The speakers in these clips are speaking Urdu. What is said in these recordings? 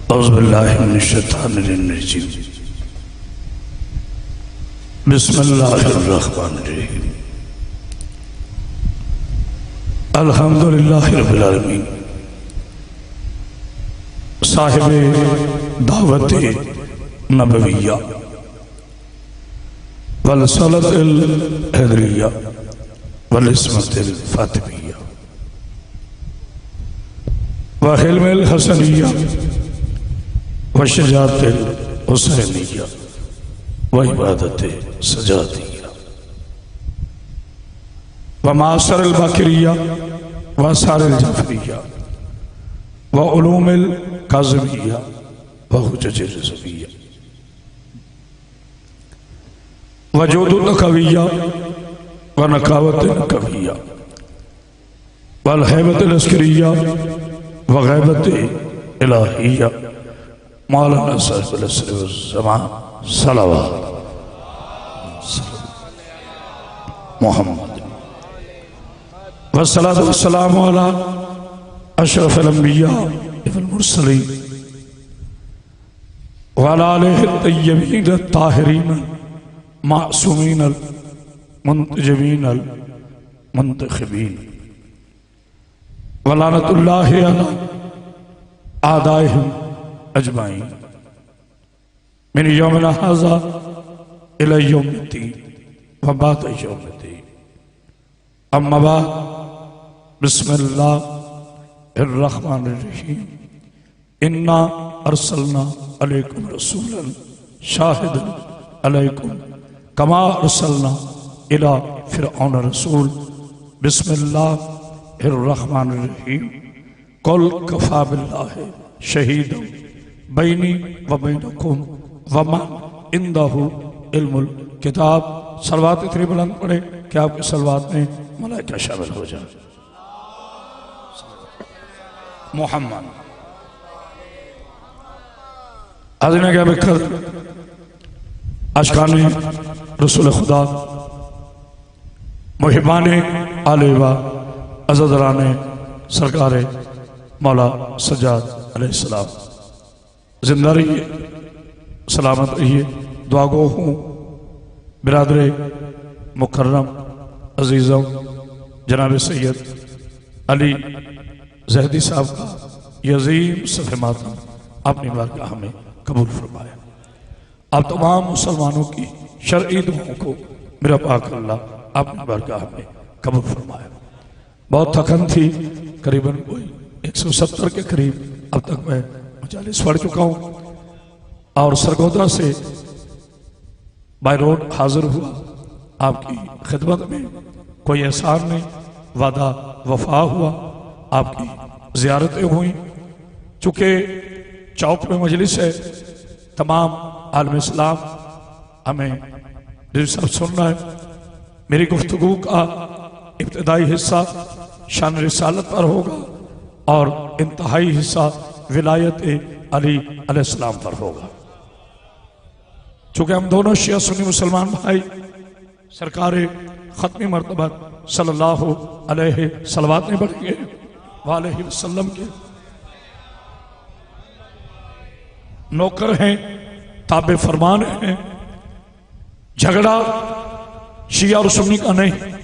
اعوذ باللہ من الشیطان الرجیم بسم اللہ الرحمن الرحیم الحمدللہ رب العالمین صاحب دعوت نبویہ والصلات الحیدریہ والعصمت الفاطمیہ وحلم الحسنیہ وشجاعت الحسینیہ وعبادت سجادیہ ومعاصر الباکریہ وآثار الجعفریہ وعلوم الکاظمیہ وحجج الرضویہ وجود القویہ ونقاوت القویہ والحیبت العسکریہ وغیبت الہیہ مولانا صاحب العصر والزمان صلوات محمد والصلاة والسلام على اشرف الانبیاء والمرسلین وعلى آلہ الطیبین الطاہرین معصومین المنتجبین المنتخبین ولعنت اللہ علی اعدائہم اجمعین من یومنا ھذا الی یوم الدین وبعد یوم الدین اما بعد بسم اللہ الرحمن الرحیم انا ارسلنا علیکم رسولا شاہدا علیکم کما ارسلنا الی فرعون رسول بسم اللہ الرحمن الرحیم قل کفا باللہ شہیدا بینی و بینکم ومن عندہ علم الکتاب صلوات اتنی بلند پڑھے کہ آپ کے صلوات میں ملائکہ شامل ہو جائے محمد حضرین کیا بکر عاشقان رسول خدا محبان آلہ و عزدران سرکار مولا سجاد علیہ السلام زندہ رہیے سلامت رہیے دعا گو ہوں برادر مکرم عزیزوں جناب سید علی زہدی صاحب کا یہ عظیم صفحہ ماتم اپنی بارگاہ میں قبول فرمایا آپ تمام مسلمانوں کی شرعی دعاؤں کو میرا پاک اللہ اپنی بارگاہ میں قبول فرمایا بہت تھکن تھی قریباً کوئی 170 کے قریب اب تک میں مجالس پڑھ چکا ہوں اور سرگودہ سے بائی روڈ حاضر ہوا آپ کی خدمت میں کوئی احسان نہیں وعدہ وفا ہوا آپ کی زیارتیں ہوئیں چونکہ چوک میں مجلس ہے تمام عالم اسلام ہمیں صاحب سننا ہے میری گفتگو کا ابتدائی حصہ شان رسالت پر ہوگا اور انتہائی حصہ ولایت علی علیہ السلام پر ہوگا چونکہ ہم دونوں شیعہ سنی مسلمان بھائی سرکار ختمی مرتبہ صلی اللہ علیہ صلوات میں بڑھیں گے وآلہ وسلم کے نوکر ہیں تابع فرمان ہیں جھگڑا شیعہ اور سنی کا نہیں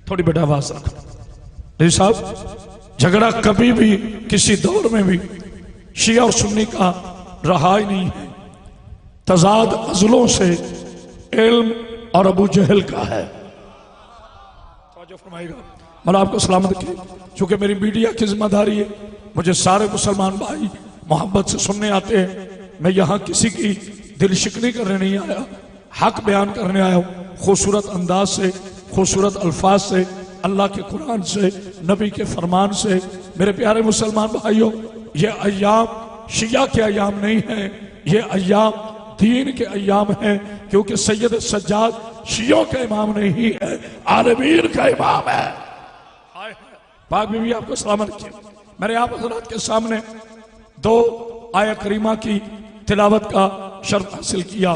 تھوڑی بیٹا آواز رکھو صاحب جھگڑا کبھی بھی کسی دور میں بھی شیعہ اور سنی کا رہا ہی نہیں ہے تضاد ازلوں سے علم اور ابو جہل کا ہے توجہ فرمائے گا مولا آپ کو سلامت کی چونکہ میری میڈیا کی ذمہ داری ہے مجھے سارے مسلمان بھائی محبت سے سننے آتے ہیں میں یہاں کسی کی دل شکنی کرنے نہیں آیا حق بیان کرنے آیا ہوں خوبصورت انداز سے خوبصورت الفاظ سے اللہ کے قرآن سے نبی کے فرمان سے میرے پیارے مسلمان بھائیوں یہ ایام شیعہ کے ایام نہیں ہیں یہ ایام دین کے ایام ہیں کیونکہ سید سجاد شیعوں کا امام نہیں ہے عالمین کا امام ہے پاک بی بی آپ کو سلامت کیا میں نے آپ حضرات کے سامنے 2 آیہ کریمہ کی تلاوت کا شرف حاصل کیا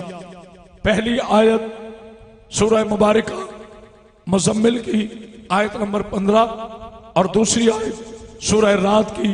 پہلی آیت سورہ مبارکہ مزمل کی آیت نمبر 15 اور دوسری آیت سورہ رات کی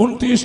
29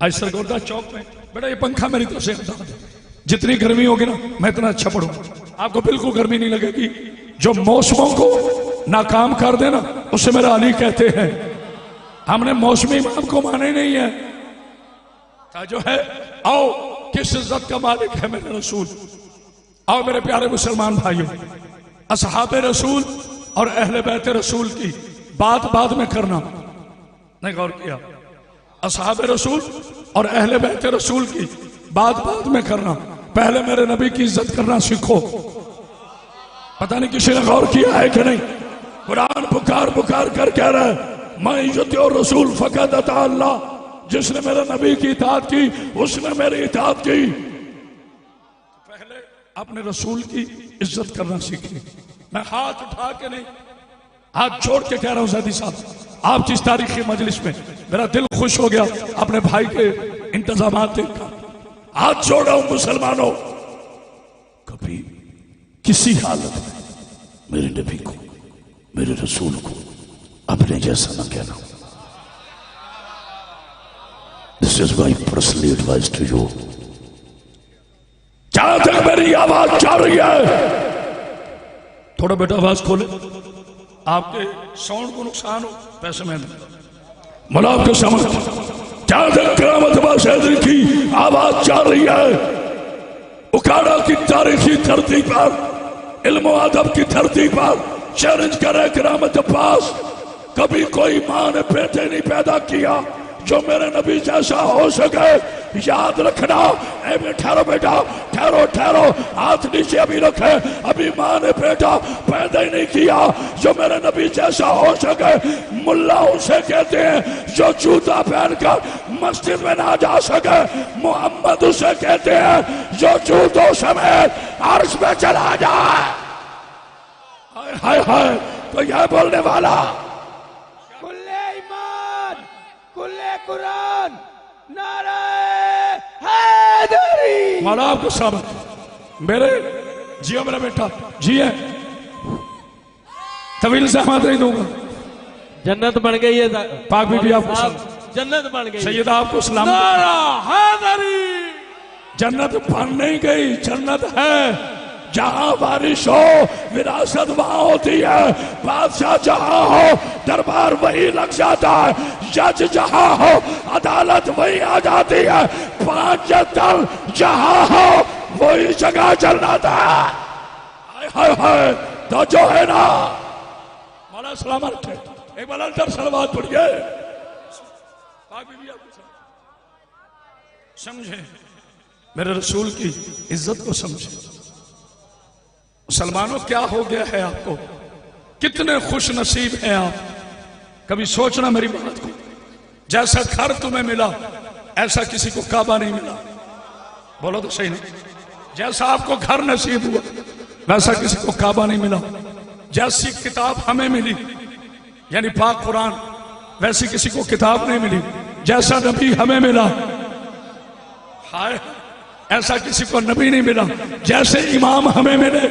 آج سرگودا چوک میں بیٹا یہ پنکھا میری طرف سے ہٹا دے، جتنی گرمی ہوگی نا میں اتنا اچھا پڑھوں گا، آپ کو بالکل گرمی نہیں لگے گی۔ جو موسموں کو ناکام کر دینا اسے میرا علی کہتے ہیں۔ ہم نے موسمی امام کو مانے نہیں ہے جو ہے۔ آؤ کس عزت کا مالک ہے میرے رسول۔ آؤ میرے پیارے مسلمان بھائیوں، اصحاب رسول اور اہل بیت رسول کی بات بعد میں کرنا، نہیں غور کیا؟ اصحاب رسول اور اہل بیت رسول کی بات بعد میں کرنا، پہلے میرے نبی کی عزت کرنا سیکھو۔ پتہ نہیں کسی نے غور کیا ہے کہ نہیں؟ قرآن پکار پکار کر کہہ رہا ہے میں یطیع الرسول فقد اطاع اللہ، جس نے میرے نبی کی اطاعت کی اس نے میری اطاعت کی۔ پہلے اپنے رسول کی عزت کرنا سیکھیں۔ میں ہاتھ اٹھا کے نہیں، ہاتھ چھوڑ کے کہہ رہا ہوں زیدی صاحب، آپ جس تاریخی مجلس میں میرا دل خوش ہو گیا اپنے بھائی کے انتظامات دیکھ کر، ہاتھ چھوڑ رہا ہوں مسلمانوں، کبھی کسی حالت میں میرے نبی کو میرے رسول کو اپنے جیسا نہ کہنا۔ This is my personal advice to you۔ جہاں تک میری آواز جا رہی ہے تھوڑا بیٹا آواز کھولے، آپ کے ساؤنڈ کو نقصان ہو پیسے میں دوں مولا آپ کے سامنے۔ جہاں تک کرامت عباس حیدری کی آواز جا رہی ہے، اکھاڑا کی تاریخی دھرتی پر، علم و ادب کی دھرتی پر چیلنج کرے کرامت عباس، کبھی کوئی ماں نے بیٹے نہیں پیدا کیا جو میرے نبی جیسا ہو سکے۔ یاد رکھنا، اے میں ٹھہرو بیٹا، ٹھہرو ٹھہرو، ہاتھ نیچے ابھی رکھے، ابھی ماں نے بیٹا پیدا ہی نہیں کیا جو میرے نبی جیسا ہو سکے۔ ملا اسے کہتے ہیں جو جوتا پہن کر مسجد میں نہ جا سکے، محمد اسے کہتے ہیں جو جوتوں سمیت عرش میں چلا جائے۔ ہائے ہائے ہائے، تو یہ بولنے والا کل ایمان کل قرآن نعرہ حیدری۔ مولا آپ کو سامنے میرے جیو میرا بیٹا جی ہے، طویل زحمت نہیں دوں گا، جنت بن گئی ہے، پاک بی بی آپ کو سلام، جنت بن گئی، سیدہ آپ کو سلام۔ نعرہ حیدری۔ جنت بن نہیں گئی، جنت ہے، جہاں بارش ہو وراثت وہاں ہوتی ہے، بادشاہ جہاں ہو دربار وہی لگ جاتا ہے، جج جہاں ہو عدالت وہی آ جاتی ہے، پانچ جتل جہاں ہو وہی جگہ جنت ہے۔ ہائے ہائے ہائے، تو جو ہے نا مولا سلامت ہے، ایک بار الٹر صلوات پڑھیے۔ سمجھیں میرے رسول کی عزت کو سمجھیں۔ مسلمانوں کیا ہو گیا ہے آپ کو، کتنے خوش نصیب ہیں آپ، کبھی سوچنا میری بات کو، جیسا گھر تمہیں ملا ایسا کسی کو کعبہ نہیں ملا، بولو تو صحیح نہیں، جیسا آپ کو گھر نصیب ہوا ویسا کسی کو کعبہ نہیں ملا، جیسی کتاب ہمیں ملی یعنی پاک قرآن ویسی کسی کو کتاب نہیں ملی، جیسا نبی ہمیں ملا ہائے ایسا کسی کو نبی نہیں ملا، جیسے امام ہمیں ملے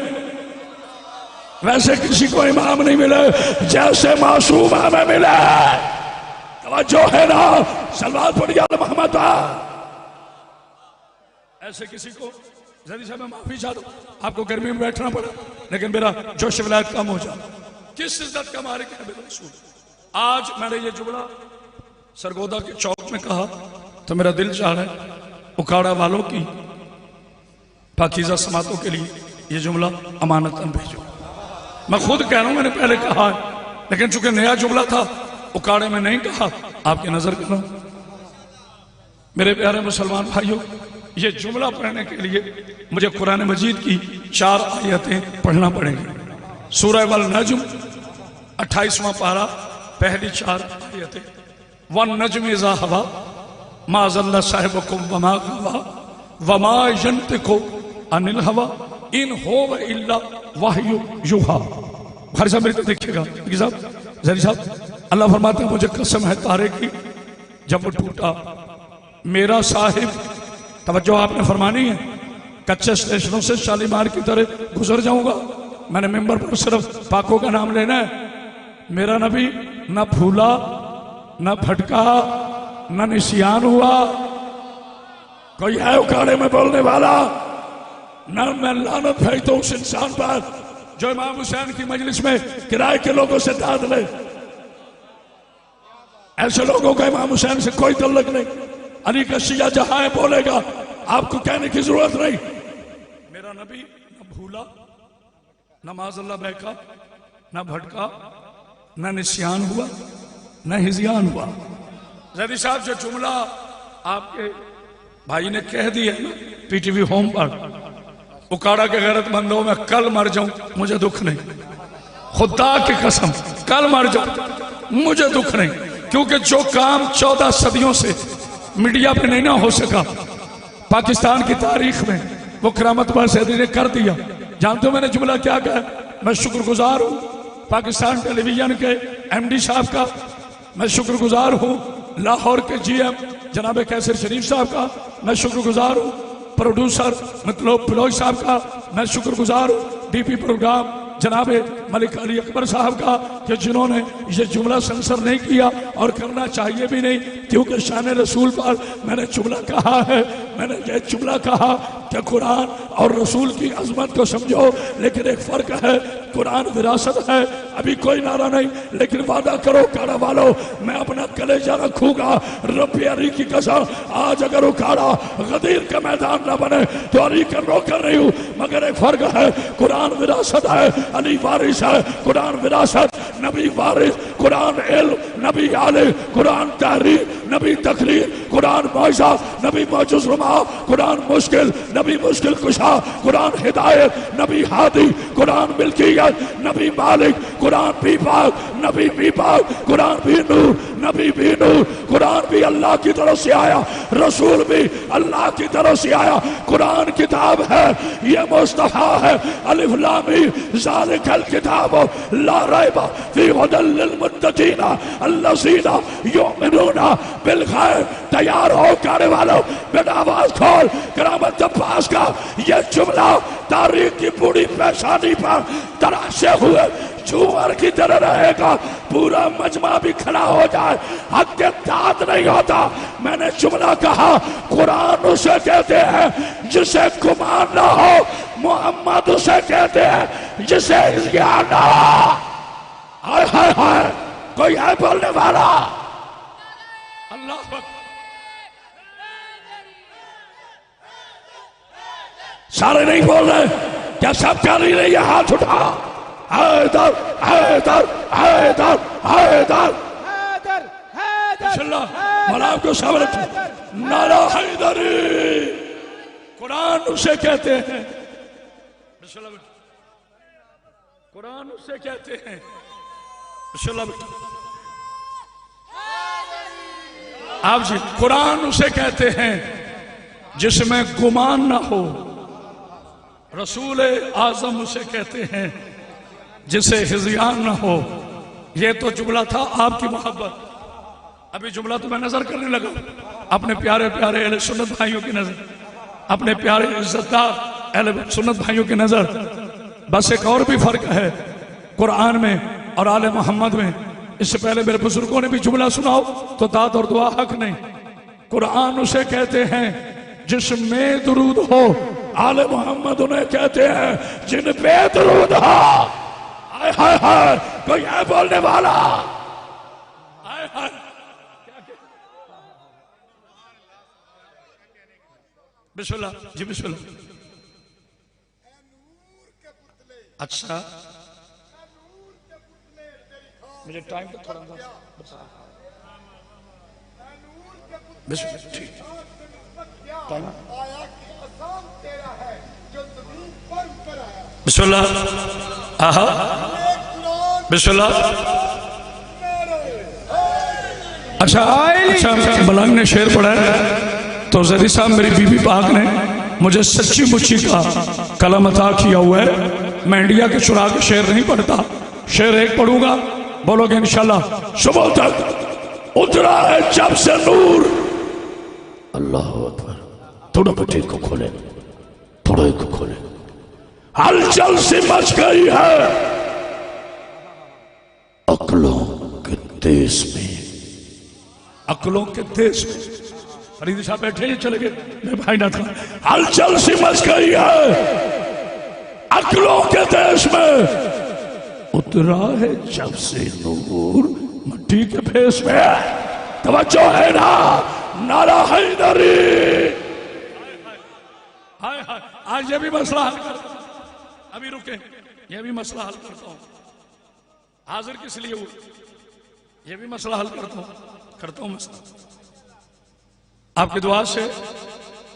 ویسے کسی کو امام نہیں ملے، جیسے معصوم ہمیں ملے۔ توجہ ہے نا، صلوات پڑھیے علی محمد۔ ایسے کسی کو زیدی صاحب میں معافی چاہتا ہوں، آپ کو گرمی میں بیٹھنا پڑا لیکن میرا جوش ولایت کم ہو جائے۔ کس عزت کا مالک ہے میرا رسول؟ آج میں نے یہ جملہ سرگودا کے چوک میں کہا تو میرا دل چاہ رہا ہے اکھاڑا والوں کی پاکیزہ سماعتوں کے لیے یہ جملہ امانتاً بھیجو۔ میں خود کہہ رہا ہوں، میں نے پہلے کہا ہے لیکن چونکہ نیا جملہ تھا اکھاڑے میں نہیں کہا، آپ کی نظر کر رہا ہوں۔ میرے پیارے مسلمان بھائیوں، یہ جملہ پڑھنے کے لیے مجھے قرآن مجید کی 4 آیتیں پڑھنا پڑیں گی۔ سورہ والنجم 28واں پارہ پہلی 4 آیتیں۔ والنجم اذا ہوا ما ضل صاحبکم وما غوا وما ینطق عن الہوا ان هو الا وحی یوحی۔ بخاری صاحب میری طرف دیکھیے گا، زہری صاحب، اللہ فرماتے ہیں مجھے قسم ہے تارے کی جب وہ ٹوٹا میرا صاحب، توجہ آپ نے فرمانی ہے، کچے اسٹیشنوں سے شالیمار کی طرح گزر جاؤں گا، میں نے ممبر پر صرف پاکوں کا نام لینا ہے۔ میرا نبی نہ پھولا نہ پھٹکا نہ نسیان ہوا کوئی ہے اکاڑے میں بولنے والا؟ نہ میں لعنت بھیجتا ہوں اس انسان پر جو امام حسین کی مجلس میں کرائے کے لوگوں سے داد لے. ایسے لوگوں کا امام حسین سے کوئی تعلق نہیں. علی کا شیعہ جہاں ہے بولے گا، آپ کو کہنے کی ضرورت نہیں. میرا نبی نہ بھولا، نہ معاذ اللہ بہکا، نہ بھٹکا، نہ نسیان ہوا، نہ ہزیان ہوا. زیدی صاحب جو جملہ آپ کے بھائی نے کہہ دی ہے پی ٹی وی ہوم پر، اکاڑا کے غیرت مندوں میں کل مر جاؤں مجھے دکھ نہیں، خدا کی قسم کل مر جاؤں مجھے دکھ نہیں. کیونکہ جو کام 14 صدیوں سے میڈیا پہ نہیں نہ ہو سکا پاکستان کی تاریخ میں، وہ کرامت باز سیدی نے کر دیا. جانتے ہو میں نے جملہ کیا کہا؟ میں شکر گزار ہوں پاکستان ٹیلی ویژن کے ایم ڈی صاحب کا، میں شکر گزار ہوں لاہور کے جی ایم جناب کیسر شریف صاحب کا، میں شکر گزار ہوں پروڈیوسر مطلب پلوئی صاحب کا، میں شکر گزار ہوں ڈی پی پروگرام جناب ملک علی اکبر صاحب کا کہ جنہوں نے یہ جملہ سنسر نہیں کیا اور کرنا چاہیے بھی نہیں. کیونکہ شان رسول پر میں نے جملہ کہا ہے، میں نے یہ جملہ کہا کہ قرآن اور رسول کی عظمت کو سمجھو، لیکن ایک فرق ہے، قرآن وراثت ہے. ابھی کوئی نعرہ نہیں لیکن وعدہ کرو کاڑا والو میں اپنا کلیجہ رکھوں گا رب علی کی قسم. آج اگر اکھاڑا غدیر کا میدان نہ بنے تو علی کا نوکر نہیں ہوں، مگر ایک فرق ہے، قرآن وراثت ہے، علی وارث ہے. قرآن وراثت، نبی وارث. قرآن علم، نبی عالم. قرآن تحریر، نبی تقریر. قرآن معجزہ، نبی معجز نما. قرآن مشکل، نبی مشکل کشا. قرآن ہدایت، نبی ہادی. قرآن ملکیت، نبی مالک. قرآن بھی پاک، نبی بھی پاک. قرآن بھی نور، نبی بھی نور. قرآن بھی اللہ کی طرف سے آیا، رسول بھی اللہ کی طرف سے آیا. قرآن کتاب ہے، یہ مصطفیٰ ہے. الف لام میم ذالک الکتاب لا ریب فیہ ھدی للمتقین الذین یؤمنون بالغیب. تیار ہو کانے والوں، بیٹا آواز کھول. کرامت عباس کا یہ جملہ تاریخ کی بوڑھی پیشانی پر تراشے ہوئے جھومر کی طرح رہے گا. پورا مجمع بھی کھڑا ہو جائے، حق داد نہیں ہوتا. میں نے جملہ کہا قرآن اسے کہتے ہیں جسے گمان نہ ہو، محمد اسے کہتے ہیں جسے ہزیان نہ ہو. ہائے ہائے ہائے، کوئی ہے بولنے والا؟ اللہ سارے نہیں بول رہے کیا؟ سب کہہ نہیں رہے؟ ہاتھ اٹھا. حیدر حیدر حیدر حیدر انشاءاللہ ملاب کو سامنے نعرہ حیدری. قرآن اسے کہتے ہیں، قرآن اسے کہتے ہیں. آپ جی قرآن اسے کہتے ہیں جس میں گمان نہ ہو. رسول اعظم اسے کہتے ہیں جسے ہزیان نہ ہو. یہ تو جملہ تھا آپ کی محبت. ابھی جملہ تو میں نظر کرنے لگا اپنے پیارے پیارے اہل سنت بھائیوں کی نظر، اپنے پیارے عزتدار اہل سنت بھائیوں کی نظر. بس ایک اور بھی فرق ہے قرآن میں اور آل محمد میں. اس سے پہلے میرے بزرگوں نے بھی جملہ سناؤ تو داد اور دعا حق نہیں. قرآن اسے کہتے ہیں جس میں درود ہو، آل محمد انہیں کہتے ہیں جن پہ درود ہو. ہائے ہائے ہائے، کوئی ہے بولنے والا؟ ہائے ہائے، بسم اللہ جی بسم اللہ. اچھا مجھے ٹائم پہ تھوڑا بسم اللہ ٹھیک ٹائم. بسم اللہ آہا بسم اللہ. اچھا ملنگ نے شعر پڑھا ہے تو زیدی صاحب میری بی بی پاک نے مجھے سچی مچی کا قلم عطا کیا ہوا ہے. میں انڈیا کے چرا کے شعر نہیں پڑھتا، شعر ایک پڑھوں گا بولو گے انشاءاللہ. صبح تک اترا ہے جب سے نور. اللہ اکبر. تھوڑا بچے کو کھولے، تھوڑا کو کھولے. ہلچل سی مچ گئی ہے عقلوں کے دیس میں، عقلوں کے دیس میں. فرید صاحب بیٹھے ہیں چلے گئے میرے بھائی نہ تھا ہلچل سی مچ گئی ہے عقلوں کے دیش میں اترا ہے جب سے نور مٹی کے بھیس میں توجہ ہے نا نعرہ حیدری آج یہ بھی مسئلہ حل کرتا ہوں ابھی رکے یہ بھی مسئلہ حل کرتا ہوں حاضر کس لیے ہوئی یہ بھی مسئلہ حل کرتا ہوں مسئلہ آپ کی دعا سے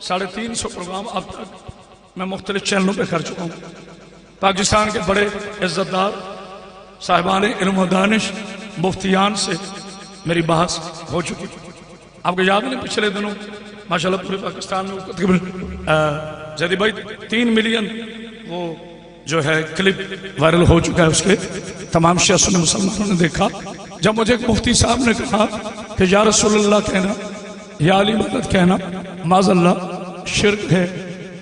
350 پروگرام اب تک میں مختلف چینلوں پہ کر چکا ہوں پاکستان کے بڑے عزت دار صاحبان علم و دانش مفتیان سے میری بحث ہو چکی آپ کو یاد نہیں پچھلے دنوں ماشاءاللہ پورے پاکستان میں زیدی بھائی 3 ملین وہ جو ہے کلپ وائرل ہو چکا ہے اس کے تمام شیعہ سنی مسلمانوں نے دیکھا جب مجھے ایک مفتی صاحب نے کہا کہ یا رسول اللہ کہنا یا علی مدد کہنا معاذ اللہ شرک ہے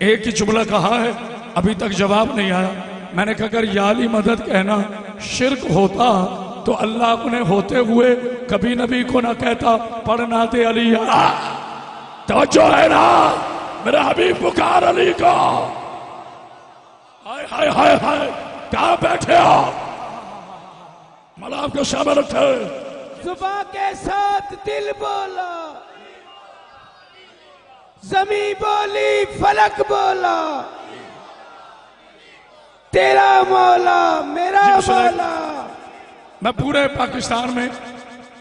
ایک ہی جملہ کہا ہے ابھی تک جواب نہیں آیا میں نے کہا اگر یا علی مدد کہنا شرک ہوتا تو اللہ اپنے ہوتے ہوئے کبھی نبی کو نہ کہتا پڑھنا دے علی توجہ ہے نا میرا حبیب پکار علی کو ہائے ہائے ہائے ہائے کہاں بیٹھے آپ مولا آپ کو شامل رکھے زباں کے ساتھ دل بولا زمین بولی فلک بولا تیرا مولا میرا مولا میں پورے پاکستان میں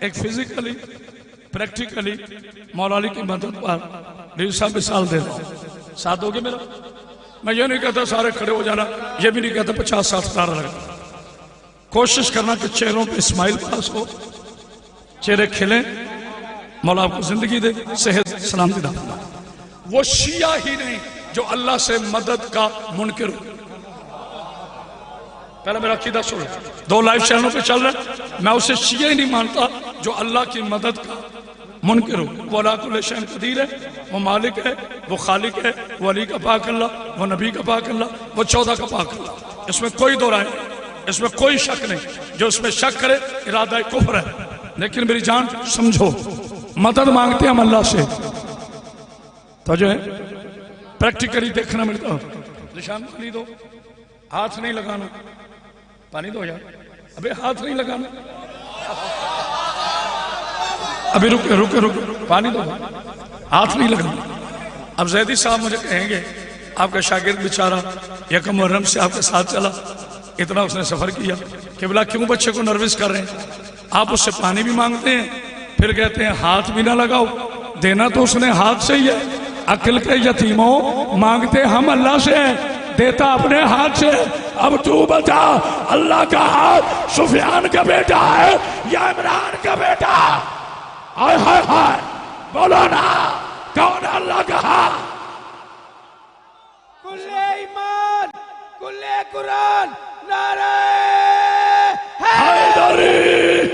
ایک فزیکلی پریکٹیکلی مولا علی کی مدد پر ڈیو صاحب مثال دے رہا ہوں ساتھ ہوگے میرا میں یہ نہیں کہتا سارے کھڑے ہو جانا یہ بھی نہیں کہتا 50-60 نعرہ لگا کوشش کرنا کہ چہروں پہ اسمائل پاس ہو چہرے کھلیں مولا آپ کو زندگی دے صحت سلامتی دے وہ شیعہ ہی نہیں جو اللہ سے مدد کا منکر ہو پہلے میرا عقیدہ سن 2 لائیو چینلوں پہ چل رہا ہے میں اسے شیعہ ہی نہیں مانتا جو اللہ کی مدد کا منکر ہو وہ علی کل شیء قدیر ہے وہ مالک ہے وہ خالق ہے وہ علی کا پاک اللہ وہ نبی کا پاک اللہ وہ 14 کا پاک اللہ اس میں کوئی دو رائے نہیں اس میں کوئی شک نہیں جو اس میں شک کرے ارادہ کفر ہے لیکن میری جان سمجھو مدد مانگتے ہیں ہم اللہ سے تو جو ہے پریکٹیکلی دیکھنا ملتا نشان پانی دو ہاتھ نہیں لگانا پانی دو یار ابھی ہاتھ نہیں لگانا ابھی رکے پانی دو ہاتھ نہیں لگانا اب زیدی صاحب مجھے کہیں گے آپ کا شاگرد بیچارہ یکم محرم سے آپ کے ساتھ چلا اتنا اس نے سفر کیا کہ بلا کیوں بچے کو نروس کر رہے ہیں آپ اس سے پانی بھی مانگتے ہیں پھر کہتے ہیں ہاتھ بھی نہ لگاؤ دینا تو اس نے ہاتھ سے ہی ہے عقل کے یتیموں مانگتے ہم اللہ سے ہیں دیتا اپنے ہاتھ سے اب تو بتا اللہ کا ہاتھ سفیان کا بیٹا ہے یا عمران کا بیٹا ہائے ہائے ہائے بولو نا کون اللہ کا ہاتھ کل ایمان کل قرآن نعرہ حیدری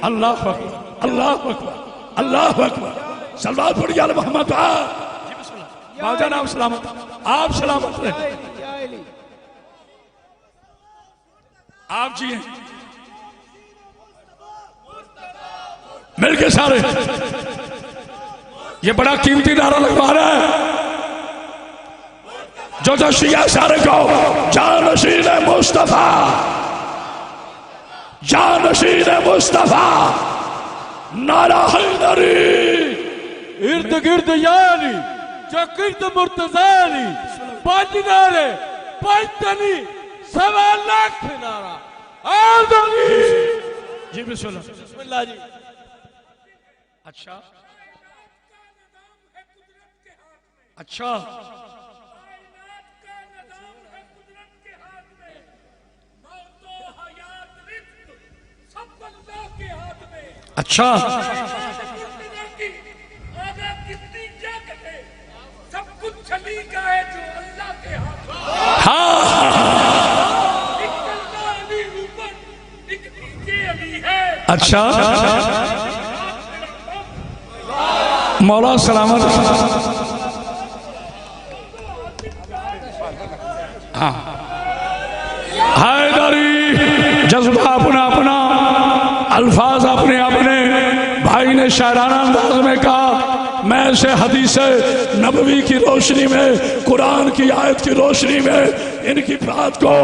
اللہ اکبر اللہ اکبر اللہ اکبر سلوات پڑھیے علی محمد باجان آپ سلامت آپ سلامت رہے آپ جی ہیں مل کے سارے یہ بڑا قیمتی نعرہ لگوا رہا ہے جو شیعہ سارے کو جانشین مصطفیٰ جانشین مصطفیٰ نعرہ حیدری ارد گرد یعنی چکرد مرتضانی 5 نعرے 5 تنی 1.25 لاکھ نعرہ آمدنی جی بسم اللہ بسم اللہ جی اچھا اچھا اچھا سب کچھ چلی کا ہے جو اللہ کے ہاتھ اچھا مولا سلامت حیدری جذبہ اپنا اپنا الفاظ اپنے اپنے بھائی نے شاعرانہ انداز میں کہا میں اسے حدیث نبوی کی روشنی میں، قرآن کی آیت کی روشنی میں ان کی بات کو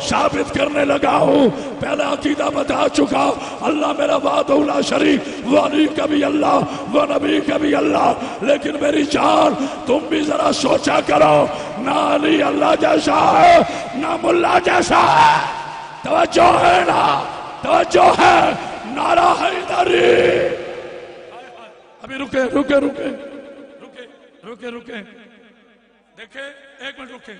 ثابت کرنے لگا ہوں۔ پہلا عقیدہ بتا چکا، اللہ میرا وحدہ لا شریک، وہ علی کا بھی اللہ، وہ نبی کا بھی اللہ۔ لیکن میری جان تم بھی ذرا سوچا کرو، نہ علی اللہ جیسا ہے نہ ملا جیسا ہے۔ توجہ ہے نا، توجہ ہے، نعرہ حیدری۔ ابھی رکے رکے رکے رکے رکے رکے دیکھیں، ایک منٹ رکے،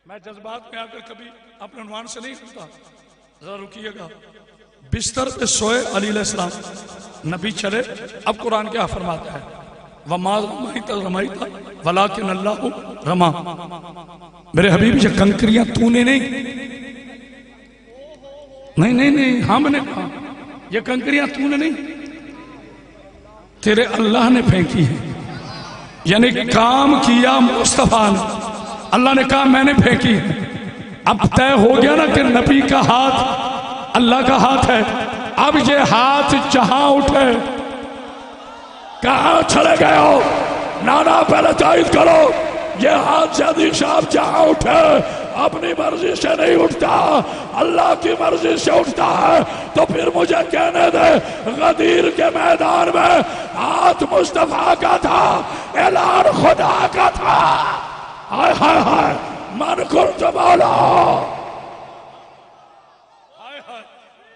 میں جذبات میں آ کر کبھی اپنے عنوان سے نہیں سنتا، ذرا رکیے گا۔ بستر پہ سوئے علی علیہ السلام، نبی چلے، اب قرآن کیا فرماتا ہے؟ وَمَا رَمَيْتَ رَمَيْتَ وَلَٰكِنَّ اللَّهُ رَمَىٰ۔ میرے حبیب یہ کنکریاں تو نے نہیں، ہم نے کہا یہ کنکریاں تو نے نہیں، تیرے اللہ نے پھینکی ہے۔ یعنی کام کیا مصطفیٰ نے، اللہ نے کہا میں نے پھینکی ہے۔ اب طے ہو گیا نا کہ نبی کا ہاتھ اللہ کا ہاتھ ہے۔ اب یہ ہاتھ جہاں اٹھے، کہاں چلے گئے ہو؟ نانا پہلے تائید کرو، یہ ہاتھ صدیق صاحب جہاں اٹھے اپنی مرضی سے نہیں اٹھتا، اللہ کی مرضی سے اٹھتا ہے۔ تو پھر مجھے کہنے دے، غدیر کے میدان میں ہاتھ مصطفیٰ کا تھا، اعلان خدا کا تھا۔ ہائے ہائے ہائے، من قلت مولا، ہائے ہائے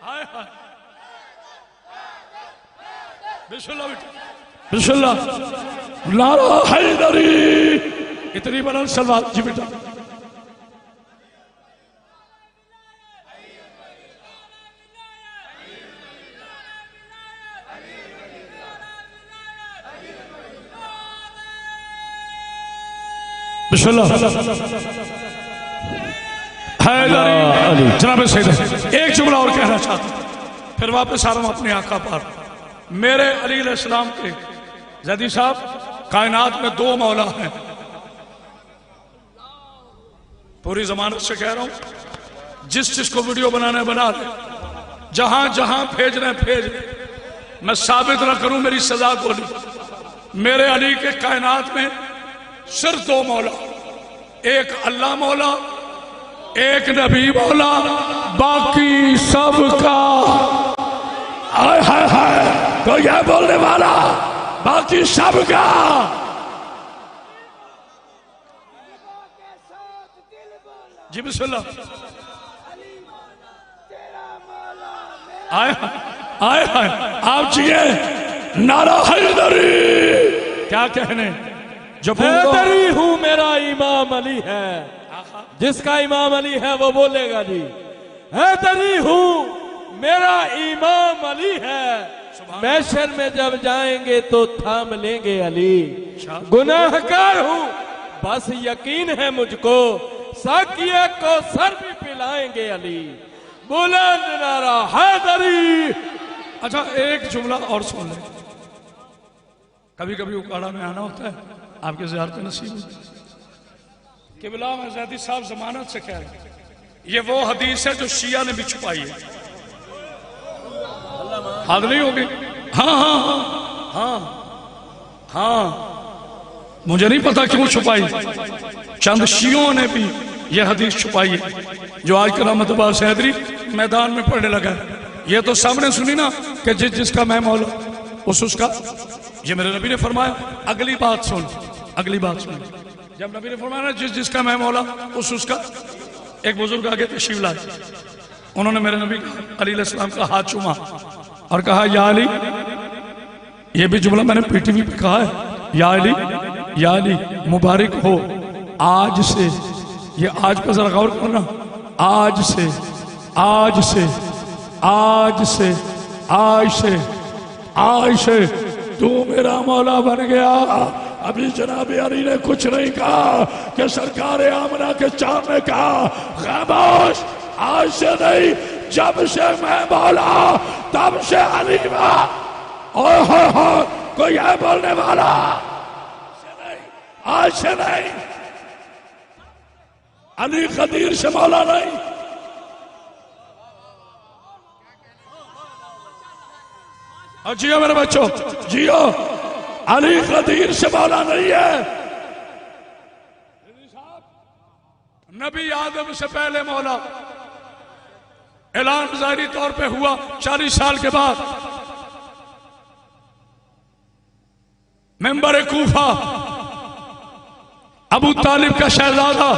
ہائے ہائے، بسم اللہ بسم اللہ، نعرہ حیدری۔ اتنی بلند سلوات جی بیٹا۔ بسم اللہ حیدری۔ جناب سید ایک جملہ اور کہنا چاہتا ہوں، پھر واپس آ رہا ہوں اپنے آقا پر۔ میرے علی علیہ السلام کے زیدی صاحب، کائنات میں دو مولا ہیں، پوری ضمانت سے کہہ رہا ہوں، جس کو ویڈیو بنانا ہے بنا لے، جہاں جہاں بھیجنا ہے بھیج لے، میں ثابت نہ کروں میری سزا گولی۔ میرے علی کے کائنات میں صرف دو مولا، ایک اللہ مولا، ایک نبی مولا، باقی سب کا ہائے ہائے ہائے، تو یہ بولنے والا باقی سب کا۔ جی بسم اللہ، آئے آئے آئے، آپ چیئے نعرہ حیدری۔ کیا کہنے؟ حیدری ہوں میرا امام علی ہے، جس کا امام علی ہے وہ بولے گا جی۔ حیدری ہوں میرا امام علی ہے، محشر میں جب جائیں گے تو تھام لیں گے علی۔ گناہگار ہوں بس یقین ہے مجھ کو، ساقیہ کو سر بھی پلائیں گے علی۔ بلند نعرہ حیدری۔ اچھا ایک جملہ اور سن لیں، کبھی کبھی اکاڑا میں آنا ہوتا ہے، آپ کے زیارت نصیب ہوتی ہے۔ قبلہ میں زیدی صاحب ضمانت سے کہہ رہے ہیں، یہ وہ حدیث ہے جو شیعہ نے بھی چھپائی ہے۔ حد نہیں ہوگی؟ ہاں ہاں ہاں ہاں ہاں، مجھے نہیں پتا کیوں چھپائی، چند شیعوں نے بھی یہ حدیث چھپائی ہے، جو آج کل احمد عباس حیدری میدان میں پڑھنے لگا ہے۔ یہ تو سامنے سنی نا کہ جس کا میں مولا اس کا، یہ میرے نبی نے فرمایا۔ اگلی بات سن، اگلی بات سن، جب نبی نے فرمایا نا جس کا میں مولا اس کا، ایک بزرگ آگے تشریف لائے، انہوں نے میرے نبی علی علیہ السلام کا ہاتھ چوما اور کہا یا علی، یہ بھی جملہ میں نے پی ٹی وی پہ کہا ہے، یا علی مبارک ہو آج سے، یہ آج پہ ذرا غور کرنا، آج سے آج سے آج سے آج سے آج سے تو میرا مولا بن گیا۔ ابھی جناب علی نے کچھ نہیں کہا کہ سرکار آمنہ کے چاند نے کہا خاموش، آج سے نہیں، جب سے میں مولا تب سے علی ماں۔ کوئی ہے بولنے والا؟ آج سے نہیں، علی قدیر سے مولا نہیں۔ اور جیو میرے بچوں، جیو علی قدیر سے مولا نہیں ہے. نبی آدم سے پہلے مولا. اعلان ظاہری طور پہ ہوا 40 سال کے بعد. ممبر کوفہ ابو طالب کا شہزادہ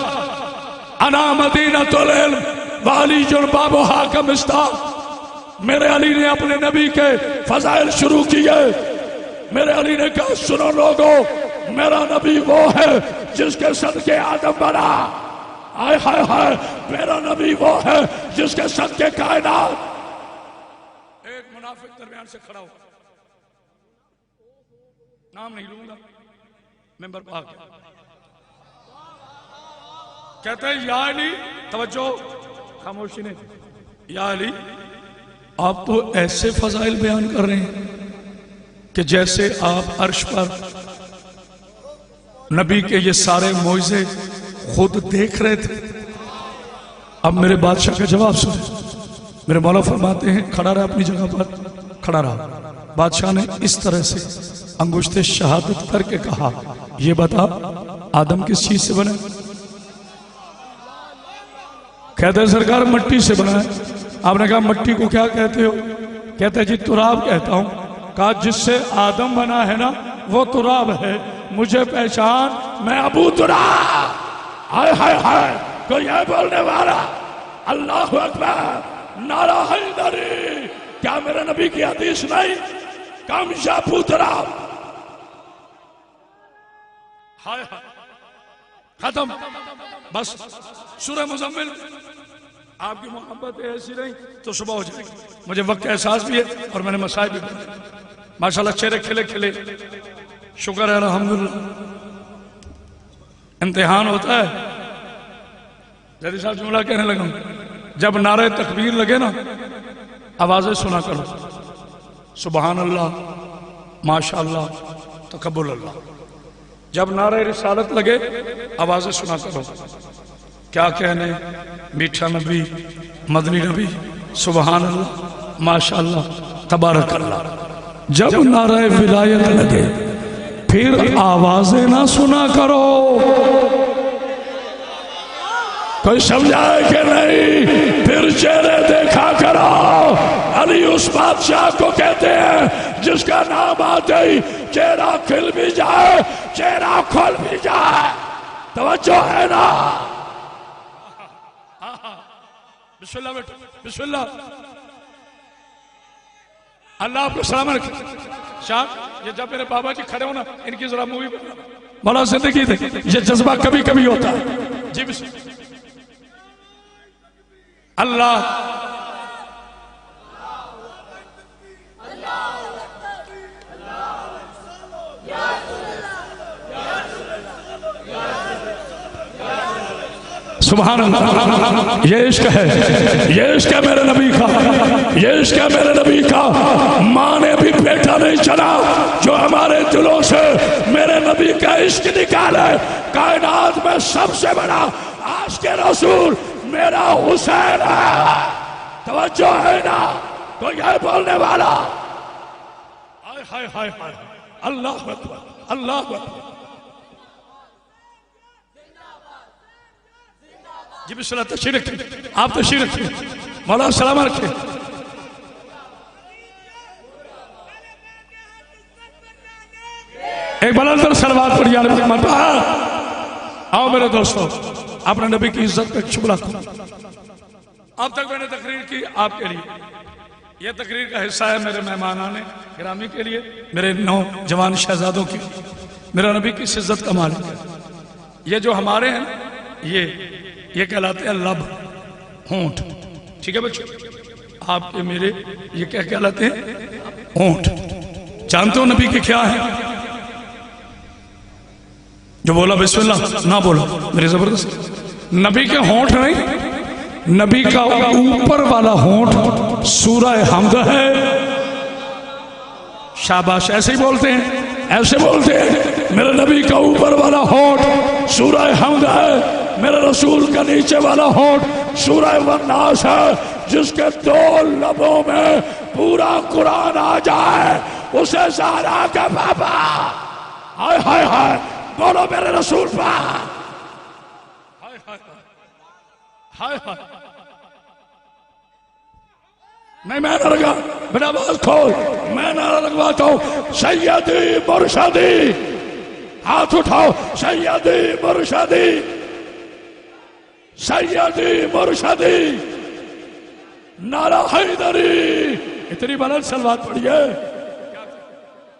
انا مدینۃ العلم وعلی بابھا کا مصداق. میرے علی نے اپنے نبی کے فضائل شروع کیے. میرے علی نے کہا سنو لوگو، میرا نبی وہ ہے جس کے صدقے آدم بنا. آئے ہائے ہائے، میرا نبی وہ ہے جس کے صدقے کائنات. ایک منافق درمیان سے کھڑا ہو، نام نہیں لوں گا، ممبر پہ آ گیا، کہتے ہیں یا علی، توجہ، خاموشی نے، یا علی آپ تو ایسے فضائل بیان کر رہے ہیں کہ جیسے آپ عرش پر نبی کے یہ سارے معجزے خود دیکھ رہے تھے. اب میرے بادشاہ کا جواب سنیں. میرے مولا فرماتے ہیں کھڑا رہا اپنی جگہ پر، کھڑا رہا. بادشاہ نے اس طرح سے انگشت شہادت کر کے کہا یہ بتا آدم کس چیز سے بنا؟ کہتے ہیں سرکار مٹی سے بنا ہے. آپ نے کہا مٹی کو کیا کہتے ہو؟ کہتے ہیں جی تراب کہتا ہوں. کہا جس سے آدم بنا ہے نا وہ تراب ہے. مجھے پہچان، میں ابو تراب. ہائے ہائے ہائے، کوئی ہے بولنے والا؟ اللہ اکبر، نعرہ حیدری. کیا میرے نبی کی حدیث نہیں؟ کم یا ابو تراب. ہائے ہائے، ختم. بس سورہ مزمل. آپ کی محبت ایسی نہیں تو صبح ہو جائے گی. مجھے وقت کا احساس بھی ہے اور میں نے مسائل بھی پڑھے. ماشاءاللہ چہرے کھلے کھلے. شکر ہے الحمدللہ. امتحان ہوتا ہے. جدی صاحب جملہ کہنے لگا جب نعرہ تکبیر لگے نا آوازیں سنا کرو، سبحان اللہ، ماشاءاللہ، تقبل اللہ. جب نعرہ رسالت لگے آوازیں سنا کرو. کیا کہنے، میٹھا نبی، مدنی نبی، سبحان اللہ، ماشاءاللہ، تبارک اللہ. جب نعرہ ولایت لگے پھر آوازیں نہ سنا کرو. کوئی سمجھائے کہ نہیں؟ پھر چہرے دیکھا کرو. علی اس بادشاہ کو کہتے ہیں جس کا نام آتے ہی چہرہ کھل بھی جائے، چہرہ کھل بھی جائے. توجہ ہے نا؟ بسم اللہ بیٹھو، بسم اللہ. اللہ آپ کو سلام رکھے. شاہ یہ جب میرے بابا جی کھڑے ہو نا ان کی ذرا مووی مولا زندگی دے. یہ جذبہ کبھی کبھی ہوتا ہے. جی بسم اللہ. سبحان اللہ. یہ عشق ہے، یہ عشق ہے میرے نبی کا، یہ عشق ہے میرے نبی کا. ماں نے بھی بیٹا نہیں چلا جو ہمارے دلوں سے میرے نبی کا عشق نکالے. کائنات میں سب سے بڑا عاشق رسول میرا حسین ہے. توجہ ہے نا؟ کوئی ہے بولنے والا؟ ہائے ہائے ہائے ہائے، اللہ اکبر، اللہ اکبر. جی بسم اللہ. تشریف رکھیں، آپ تشریف رکھیں. مولا سلام رکھیں. ایک بلند صلوات پڑھ یا نبی محمد. آؤ میرے دوستو، اپنے نبی کی عزت پہ شبلہ کرو. اب تک میں نے تقریر کی آپ کے لیے. یہ تقریر کا حصہ ہے میرے مہمانان گرامی کے لیے، میرے نوجوان شہزادوں کی. میرا نبی کی عزت کا مالک ہے. یہ جو ہمارے ہیں یہ کہلاتے ہیں لب، ہونٹ. ٹھیک ہے بچوں؟ آپ کے میرے یہ کیا کہلاتے ہیں؟ ہونٹ. جانتے ہو نبی کے کیا ہیں؟ جو بولا بسم اللہ نہ بولا میری زبردست. نبی کے ہونٹ نہیں، نبی کا اوپر والا ہونٹ سورہ حمد ہے. شاباش، ایسے ہی بولتے ہیں، ایسے بولتے ہیں. میرے نبی کا اوپر والا ہونٹ سورہ حمد ہے. میرے رسول کا نیچے والا ہونٹ سورہ والناس ہے. جس کے 2 لبوں میں پورا قرآن آ جائے اسے زہرا کا بابا ہائے ہائے ہائے بولو میرے رسول پاک ہائے ہائے ہائے ہائے نہیں میں نہ لگا بیٹا آواز کھول میں نہ لگواتا ہوں سیدی مرشدی ہاتھ اٹھاؤ سیدی مرشدی سیدی مرشدی نعرہ حیدری اتنی بلند سلوات پڑھیے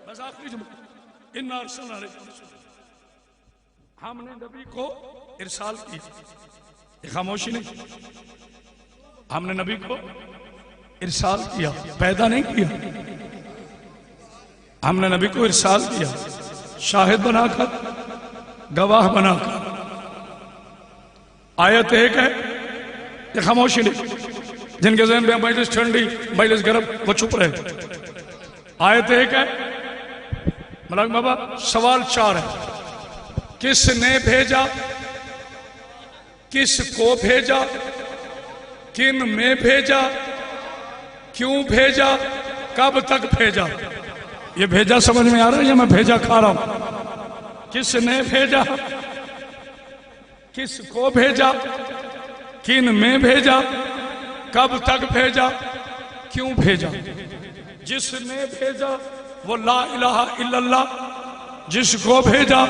بس آخری جملہ انا ارسلنا علیکم رسولا ہم نے نبی کو ارسال کیا یہ خاموشی نہیں ہم نے نبی کو ارسال کیا پیدا نہیں کیا ہم نے نبی کو ارسال کیا شاہد بنا کر گواہ بنا کر آیت ایک ہے یہ خاموشی نہیں جن کے ذہن میں مجلس ٹھنڈی مجلس گرم وہ چھپ رہے آیت ایک ہے ملک بابا سوال 4 ہے کس نے بھیجا کس کو بھیجا کن میں بھیجا کیوں بھیجا کب تک بھیجا یہ بھیجا سمجھ میں آ رہا ہے یا میں بھیجا کھا رہا ہوں کس نے بھیجا کس کو بھیجا کن میں بھیجا کب تک بھیجا کیوں بھیجا جس نے بھیجا وہ لا الہ الا اللہ جس کو بھیجا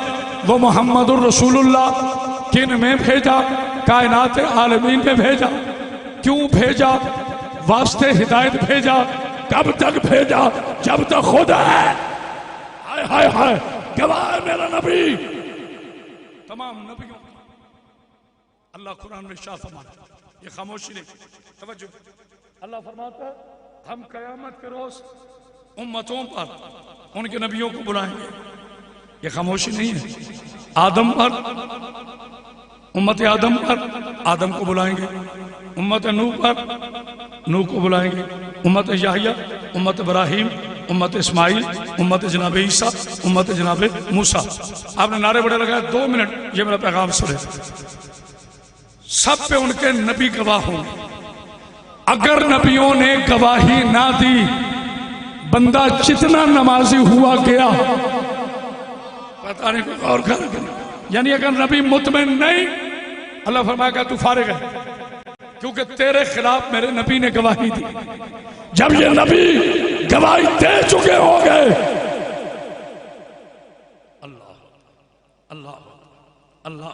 وہ محمد الرسول اللہ کن میں بھیجا کائنات عالمین میں بھیجا کیوں بھیجا واسطے ہدایت بھیجا کب تک بھیجا جب تک خود ہے ہائے ہائے ہائے گواہ ہے میرا نبی تمام نبیوں اللہ قرآن میں شاہ فرماتا یہ خاموشی نہیں توجہ اللہ فرماتا ہے ہم قیامت کے روز امتوں پر ان کے نبیوں کو بلائیں گے یہ خاموشی نہیں ہے آدم پر امت آدم پر آدم کو بلائیں گے امت نوح پر نوح کو بلائیں گے امت یحییٰ امت ابراہیم امت اسماعیل امت جناب عیسیٰ امت جناب موسیٰ آپ نے نعرے بڑے لگائے 2 منٹ یہ میرا پیغام سنے سب پہ ان کے نبی گواہ ہوں اگر نبیوں نے گواہی نہ دی بندہ جتنا نمازی ہوا گیا پتہ نہیں کوئی اور کر یعنی اگر نبی مطمئن نہیں اللہ فرمائے گا تو فارغ ہے کیونکہ تیرے خلاف میرے نبی نے گواہی دی جب یہ نبی گواہی دے چکے ہوں گے اللہ اللہ اللہ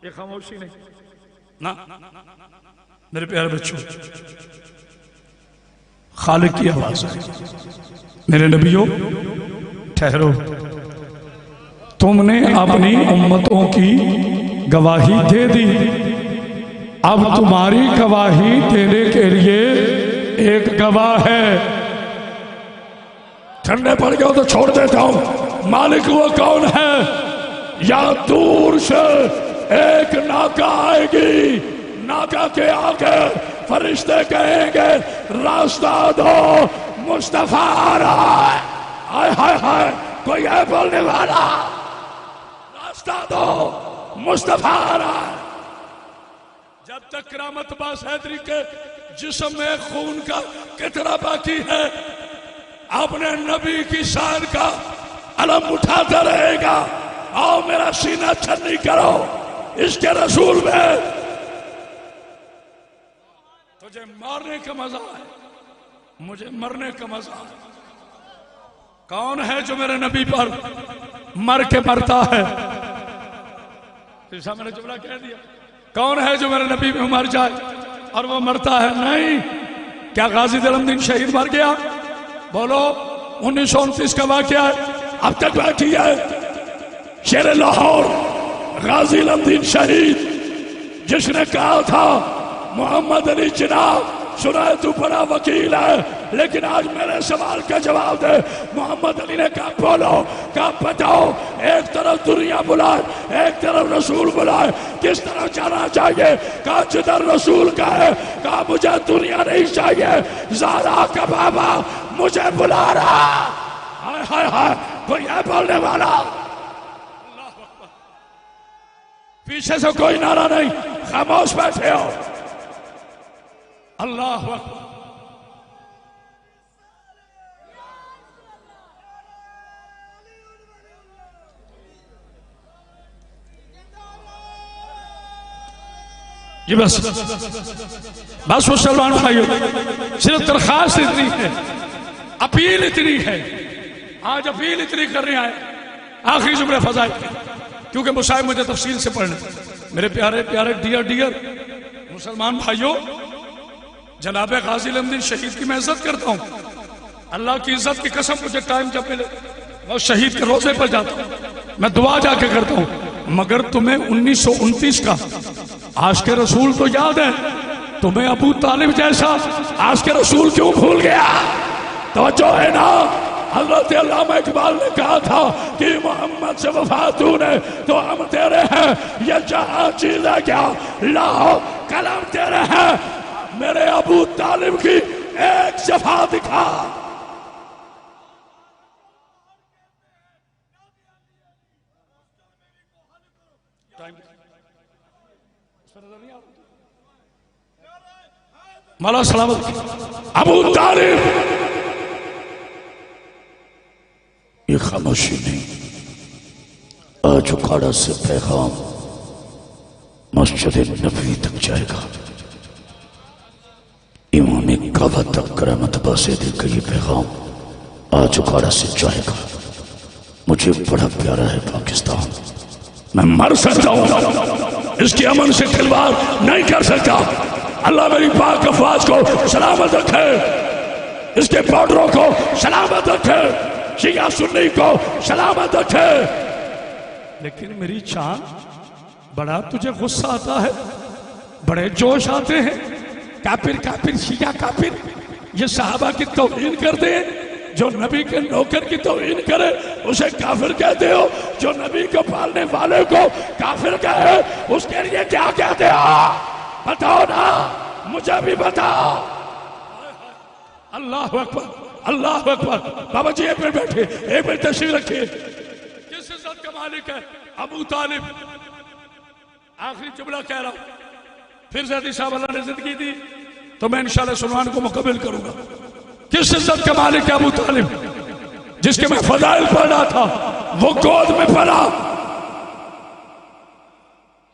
یہ خاموشی نہیں نا میرے پیارے بچوں خالق کی آواز ہے میرے نبیوں ٹھہرو تم نے اپنی امتوں کی گواہی دے دی اب تمہاری گواہی دینے کے لیے ایک گواہ ہے ٹھنڈے پڑ گئے تو چھوڑ دیتا ہوں مالک وہ کون ہے یا دور سے ایک ناکہ آئے گی ناکہ کے آگے فرشتے کہیں گے راستہ دو مصطفیٰ آ رہا ہے ہائے ہائے ہائے کوئی ہے بولنے والا راستہ دو مصطفیٰ آ رہا ہے جب تک کرامت باس حیدری کے جسم میں خون کا قطرہ باقی ہے اپنے نبی کی شان کا علم اٹھاتا رہے گا آؤ میرا سینہ چھنی کرو اس کے رسول میں تجھے مارنے کا مزہ ہے مجھے مرنے کا مزہ ہے کون ہے جو میرے نبی پر مر کے مرتا ہے جیسا میں نے جملہ کہہ دیا کون ہے جو میرے نبی میں مر جائے اور وہ مرتا ہے نہیں کیا غازی دل الدین شہید مر گیا بولو 1929 کا واقعہ ہے اب تک بیٹھی ہے شیر لاہور غازی الدین شہید جس نے کہا تھا محمد علی جناب سنا ہے تو بڑا وکیل ہے لیکن آج میرے سوال کا جواب دے محمد علی نے کہا بولو کہا بتاؤ ایک طرف دنیا بلائے ایک طرف رسول بلائے کس طرح جانا چاہیے کہا جدھر رسول کا ہے کہا مجھے دنیا نہیں چاہیے زارا کا بابا مجھے بلا رہا ہائے ہائے ہائے کوئی ہے بولنے والا پیچھے سے کوئی نعرہ نہیں خاموش بیٹھے ہو اللہ اکبر یہ بس مسلمان بھائیو، صرف درخواست اتنی ہے، اپیل اتنی ہے، آج اپیل اتنی کرنے آئے آخری جملے فضائل، کیونکہ مصاحب مجھے تفصیل سے پڑھنے۔ میرے پیارے پیارے ڈیئر مسلمان بھائیو، جناب غازی الحمدین شہید کی میں عزت کرتا ہوں، اللہ کی عزت کی قسم، مجھے ٹائم جب ملے میں شہید کے روزے پر جاتا ہوں، میں دعا جا کے کرتا ہوں، مگر تمہیں 1929 کا عاشق رسول تو یاد ہے، تمہیں ابو طالب جیسا عاشق رسول کیوں بھول گیا؟ توجہ ہے نا؟ حضرت علامہ اقبال نے کہا تھا کہ محمد سے وفاتوں نے تو ہم تیرے ہیں، یہ جہاں چیزیں کیا لاہو قلم تیرے ہیں، میرے ابو طالب کی ایک صفحہ دکھا۔ مولا سلامت ابو طالب، یہ خاموشی نہیں، آج اکھاڑا سے پیغام مسجد نبوی تک جائے گا، امام کعبہ تک کرامت باسے دے کا یہ پیغام آج اکھاڑا سے جائے گا۔ مجھے بڑا پیارا ہے پاکستان، میں مر سکتا ہوں، اس کی امن سے کھلواڑ نہیں کر سکتا۔ اللہ میری پاک افواج کو سلامت رکھے، اس کے بارڈروں کو سلامت رکھے، شیعہ سنی کو سلامت رکھے۔ لیکن میری چاند، بڑا تجھے غصہ آتا ہے، بڑے جوش آتے ہیں، کافر شیعہ کافر، یہ صحابہ کی توہین کر دے، جو نبی کے نوکر کی توہین کرے اسے کافر کہتے ہو، جو نبی کو پالنے والے کو کافر کہے اس کے لیے کیا کہتے ہو؟ بتاؤ نا، مجھے بھی بتاؤ۔ اللہ اکبر، اللہ اکبر۔ بابا جی ایک منٹ بیٹھے، ایک منٹ تشریف رکھیے۔ کس عزت کا مالک ہے ابو طالب؟ آخری جملہ کہہ رہا ہوں، پھر زیدی صاحب اللہ نے زندگی دی تو میں انشاءاللہ سنوان کو مقبل کروں گا۔ کس عزت کا مالک ہے ابو طالب؟ جس کے میں فضائل پڑھا تھا، وہ گود میں پڑھا،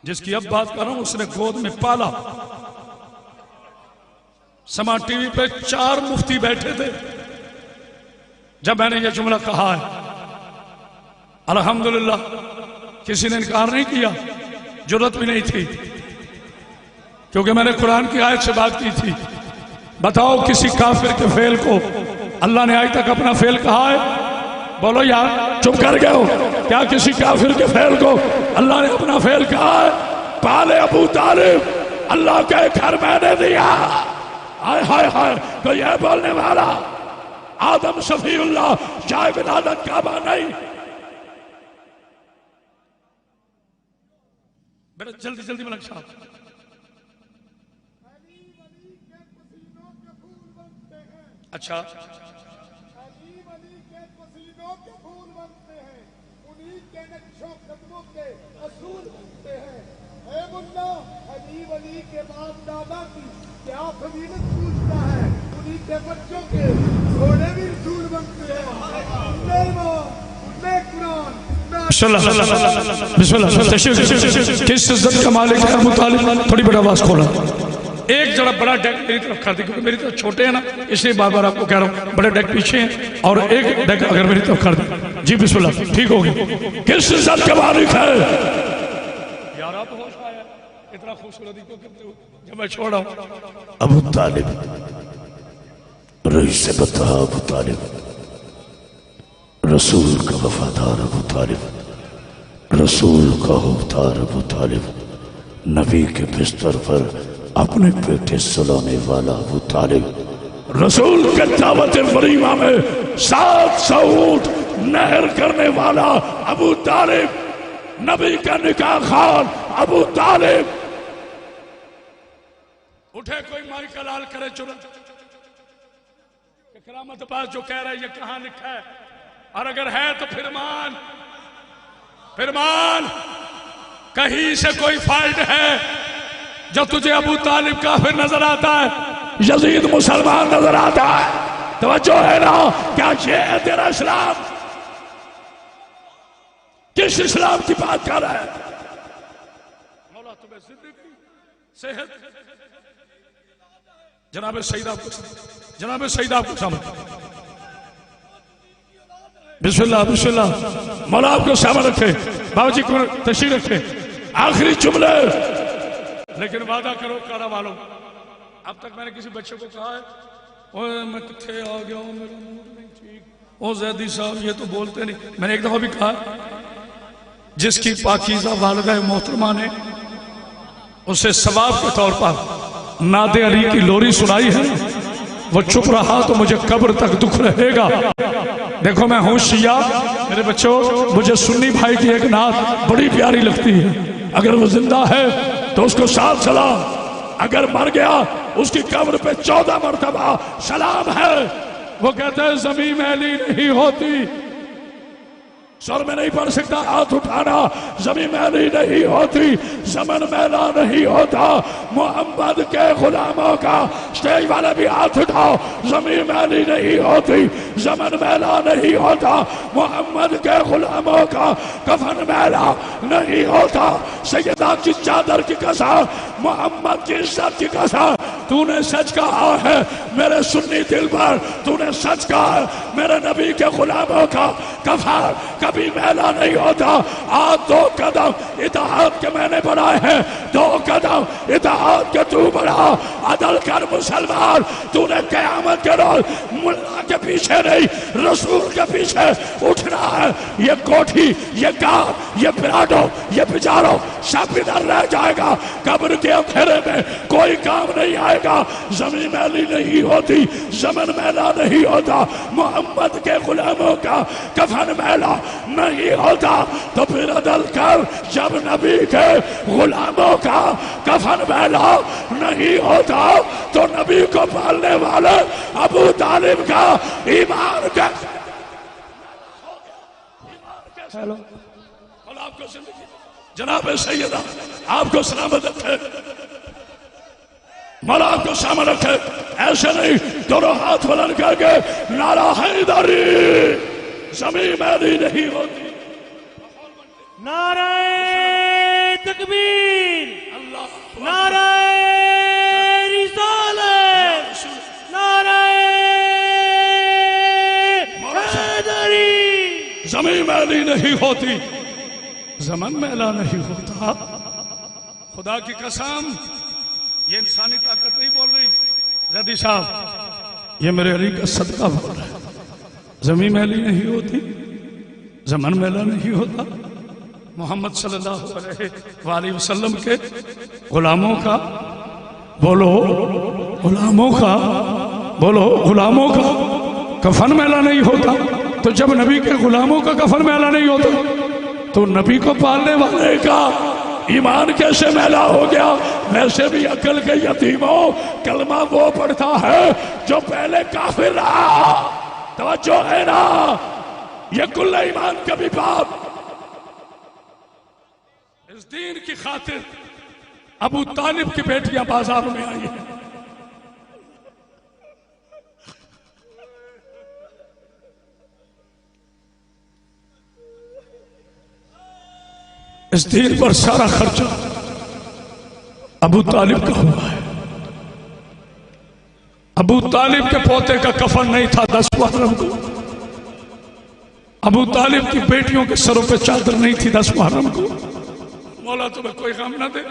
جس کی اب بات کر رہا ہوں اس نے گود میں پالا۔ سما ٹی وی پہ 4 مفتی بیٹھے تھے جب میں نے یہ جملہ کہا ہے، الحمدللہ کسی نے انکار نہیں کیا، جرات بھی نہیں تھی، کیونکہ میں نے قرآن کی آیت سے بات کی تھی۔ بتاؤ کسی کافر کے فعل کو اللہ نے آج تک اپنا فعل کہا ہے؟ بولو یار، چپ کر گئے ہو؟ کیا کسی کافر کے فعل کو اللہ نے اپنا فعل کہا ہے؟ پالے ابو طالب، اللہ کا ایک گھر میں نے دیا، ہائے ہائے ہائے، تو یہ بولنے والا آدم صفی اللہ جائے ولادت کعبہ نہیں۔ بیٹا جلدی جلدی ملک صاحب۔ اچھا، علی کے پسینوں کے پھول بنتے ہیں، انہی کے نقشوں قدموں کے اصول بنتے ہیں۔ اے ملا، علی کے باپ دادا کی کیا فضیلت پوچھتا ہے، انہی کے بچوں کے گھوڑے بھی اصول بنتے ہیں۔ بسم اللہ کس عزت کا مالک ہے ابو طالب؟ تھوڑی بڑا آواز کھولا، ایک ذرا بڑا ڈیک میری طرف کر دی، کیونکہ میری طرف چھوٹے ہیں نا، اس لیے بار بار آپ کو کہہ رہا ہوں بڑے ڈیک پیچھے ہیں، اور ایک ڈیک اگر میری طرف کر دی۔ جی بسم اللہ، ٹھیک ہوگی۔ کس عزت کا مالک ہے؟ یار آپ ہوش آیا، اتنا خوبصورتی کو کرتے ہو جب میں چھوڑا ہوں۔ ابو طالب، رئیس بطہ ابو طالب، رسول کا وفادار ابو طالب، رسول کا ہوبدار ابو طالب، نبی کے بستر پر اپنے بیٹے سلانے والا ابو طالب، رسول کے دعوت ولیمہ میں 700 اونٹ نہر کرنے والا ابو طالب، نبی کا نکاح خوان ابو طالب۔ اٹھے کوئی مائی کا لال کرے چرن، کرامت باز جو کہہ رہا ہے یہ کہاں لکھا ہے، اور اگر ہے تو پھر مان کہیں سے کوئی فالٹ ہے جو تجھے ابو طالب کافر نظر آتا ہے، یزید مسلمان نظر آتا ہے، توجہ ہے نا؟ کیا یہ ہے تیرا اسلام؟ کس اسلام کی بات کر رہا ہے؟ مولا تمہیں زندگی صحت جناب سعید آپ کو جناب سعید آپ کو سامنے بسم اللہ بسم اللہ مولا آپ کو سامنے رکھے بابا جی کو تشریف رکھے آخری جملے لیکن وعدہ کرو کالا والوں اب تک میں نے کسی بچے کو کہا ہے اوہ میں کتھے آ گیا ہوں میرا موڈ نہیں ٹھیک اوہ زیدی صاحب یہ تو بولتے نہیں میں نے ایک دفعہ بھی کہا جس کی پاکیزہ والدہ محترمہ نے اسے ثواب کے طور پر ناد علی کی لوری سنائی ہے وہ چپ رہا تو مجھے قبر تک دکھ رہے گا دیکھو میں ہوں شیعہ میرے بچوں مجھے سنی بھائی کی ایک نعت بڑی پیاری لگتی ہے اگر وہ زندہ ہے تو اس کو ساتھ سلام اگر مر گیا اس کی قبر پہ 14 مرتبہ سلام ہے وہ کہتے ہیں زمین میلی نہیں ہوتی سر میں نہیں پڑھ سکتا ہاتھ اٹھانا زمین میلی نہیں ہوتی زمن میلا نہیں ہوتا محمد کے غلاموں کا سٹیج والے بھی ہاتھ اٹھاؤ زمین میلی نہیں ہوتی زمن میلا نہیں ہوتا محمد کے غلاموں کا کفن میلا نہیں ہوتا سیدہ کی چادر کی قسم محمد کی عزت کی قسم تو نے سچ کہا ہے میرے سنی دل پر تو نے سچ کہا ہے میرے نبی کے غلاموں کا کفن کبھی میلا نہیں ہوتا آج 2 قدم اتحاد کے میں نے بڑھائے ہیں 2 قدم اتحاد کے تو بڑھا عدل کر مسلمان تو نے قیامت کے روز ملا کے پیچھے نہیں رسول کے پیچھے اٹھنا ہے یہ کوٹھی یہ گاؤں یہ پراڈو یہ پجارو سب ادھر رہ جائے گا قبر کے اندھیرے میں کوئی کام نہیں آئے گا زمین میلی نہیں ہوتی زمن میلا نہیں ہوتا محمد کے غلاموں کا کفن میلا نہیں ہوتا تو پھر عدل کر جب نبی کے غلاموں کا کفن میلا نہیں ہوتا تو نبی کو پالنے والے ابو طالب کا ایمان کا آپ کو جناب سیدہ آپ کو سلامت رکھے مولا آپ کو سامنے رکھے ایسے نہیں دونوں ہاتھ بلند کر کے نعرہ حیدری زمین میلی نہیں ہوتی نعرہ تکبیر نعرہ رسالت نعرہ حیدری زمین میلی نہیں ہوتی زمن میلا نہیں ہوتا خدا کی قسم یہ انسانی طاقت نہیں بول رہی زیدی صاحب یہ میرے علی کا صدقہ بول رہا ہے زمین میلی نہیں ہوتی زمن میلا نہیں ہوتا محمد صلی اللہ علیہ وآلہ وسلم کے غلاموں کا بولو غلاموں کا بولو غلاموں کا کفن میلا نہیں ہوتا تو جب نبی کے غلاموں کا کفن میلا نہیں ہوتا تو نبی کو پالنے والے کا ایمان کیسے میلا ہو گیا ویسے بھی عقل کے یتیموں کلمہ وہ پڑھتا ہے جو پہلے کافر رہا توجہ ہے نا یہ کل ایمان کا بھی باپ اس دین کی خاطر ابو طالب کی بیٹیاں بازار میں آئی ہیں اس دین پر سارا خرچہ ابو طالب کا ہوا ہے ابو طالب کے پوتے کا کفن نہیں تھا 10 محرم کو ابو طالب کی بیٹیوں کے سروں پہ چادر نہیں تھی 10 محرم کو مولا تمہیں کوئی غم نہ دے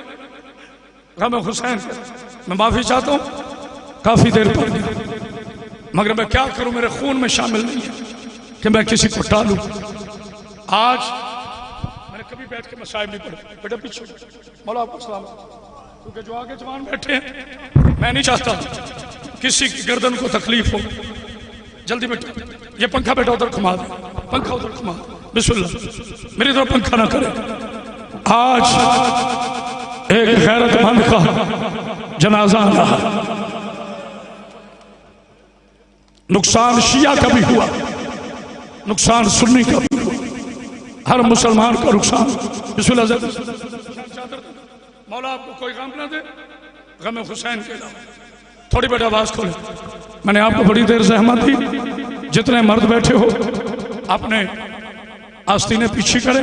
غم حسین میں معافی چاہتا ہوں کافی دیر پر مگر میں کیا کروں میرے خون میں شامل نہیں ہے کہ میں کسی کو ٹالوں آج کبھی بیٹھ کے مسائب نہیں پڑھے بیٹا پیچھے مولا آپ کو سلام کیونکہ جو آگے جوان بیٹھے ہیں میں نہیں چاہتا کسی کی گردن کو تکلیف ہو جلدی بیٹھا یہ پنکھا بیٹا ادھر گھما دے پنکھا ادھر گھما بسم اللہ میری طرف پنکھا نہ کرے آج ایک غیرت مند کا جنازہ رہا نقصان شیعہ کا بھی ہوا نقصان سنی کا بھی ہوا ہر مسلمان کا نقصان بسم اللہ زیادہ مولا آپ کو کوئی غم نہ دے غم حسین کے علاوہ تھوڑی بیٹا آواز کھولے میں نے آپ کو بڑی دیر زحمت دی جتنے مرد بیٹھے ہو اپنے آستینے پیچھے کریں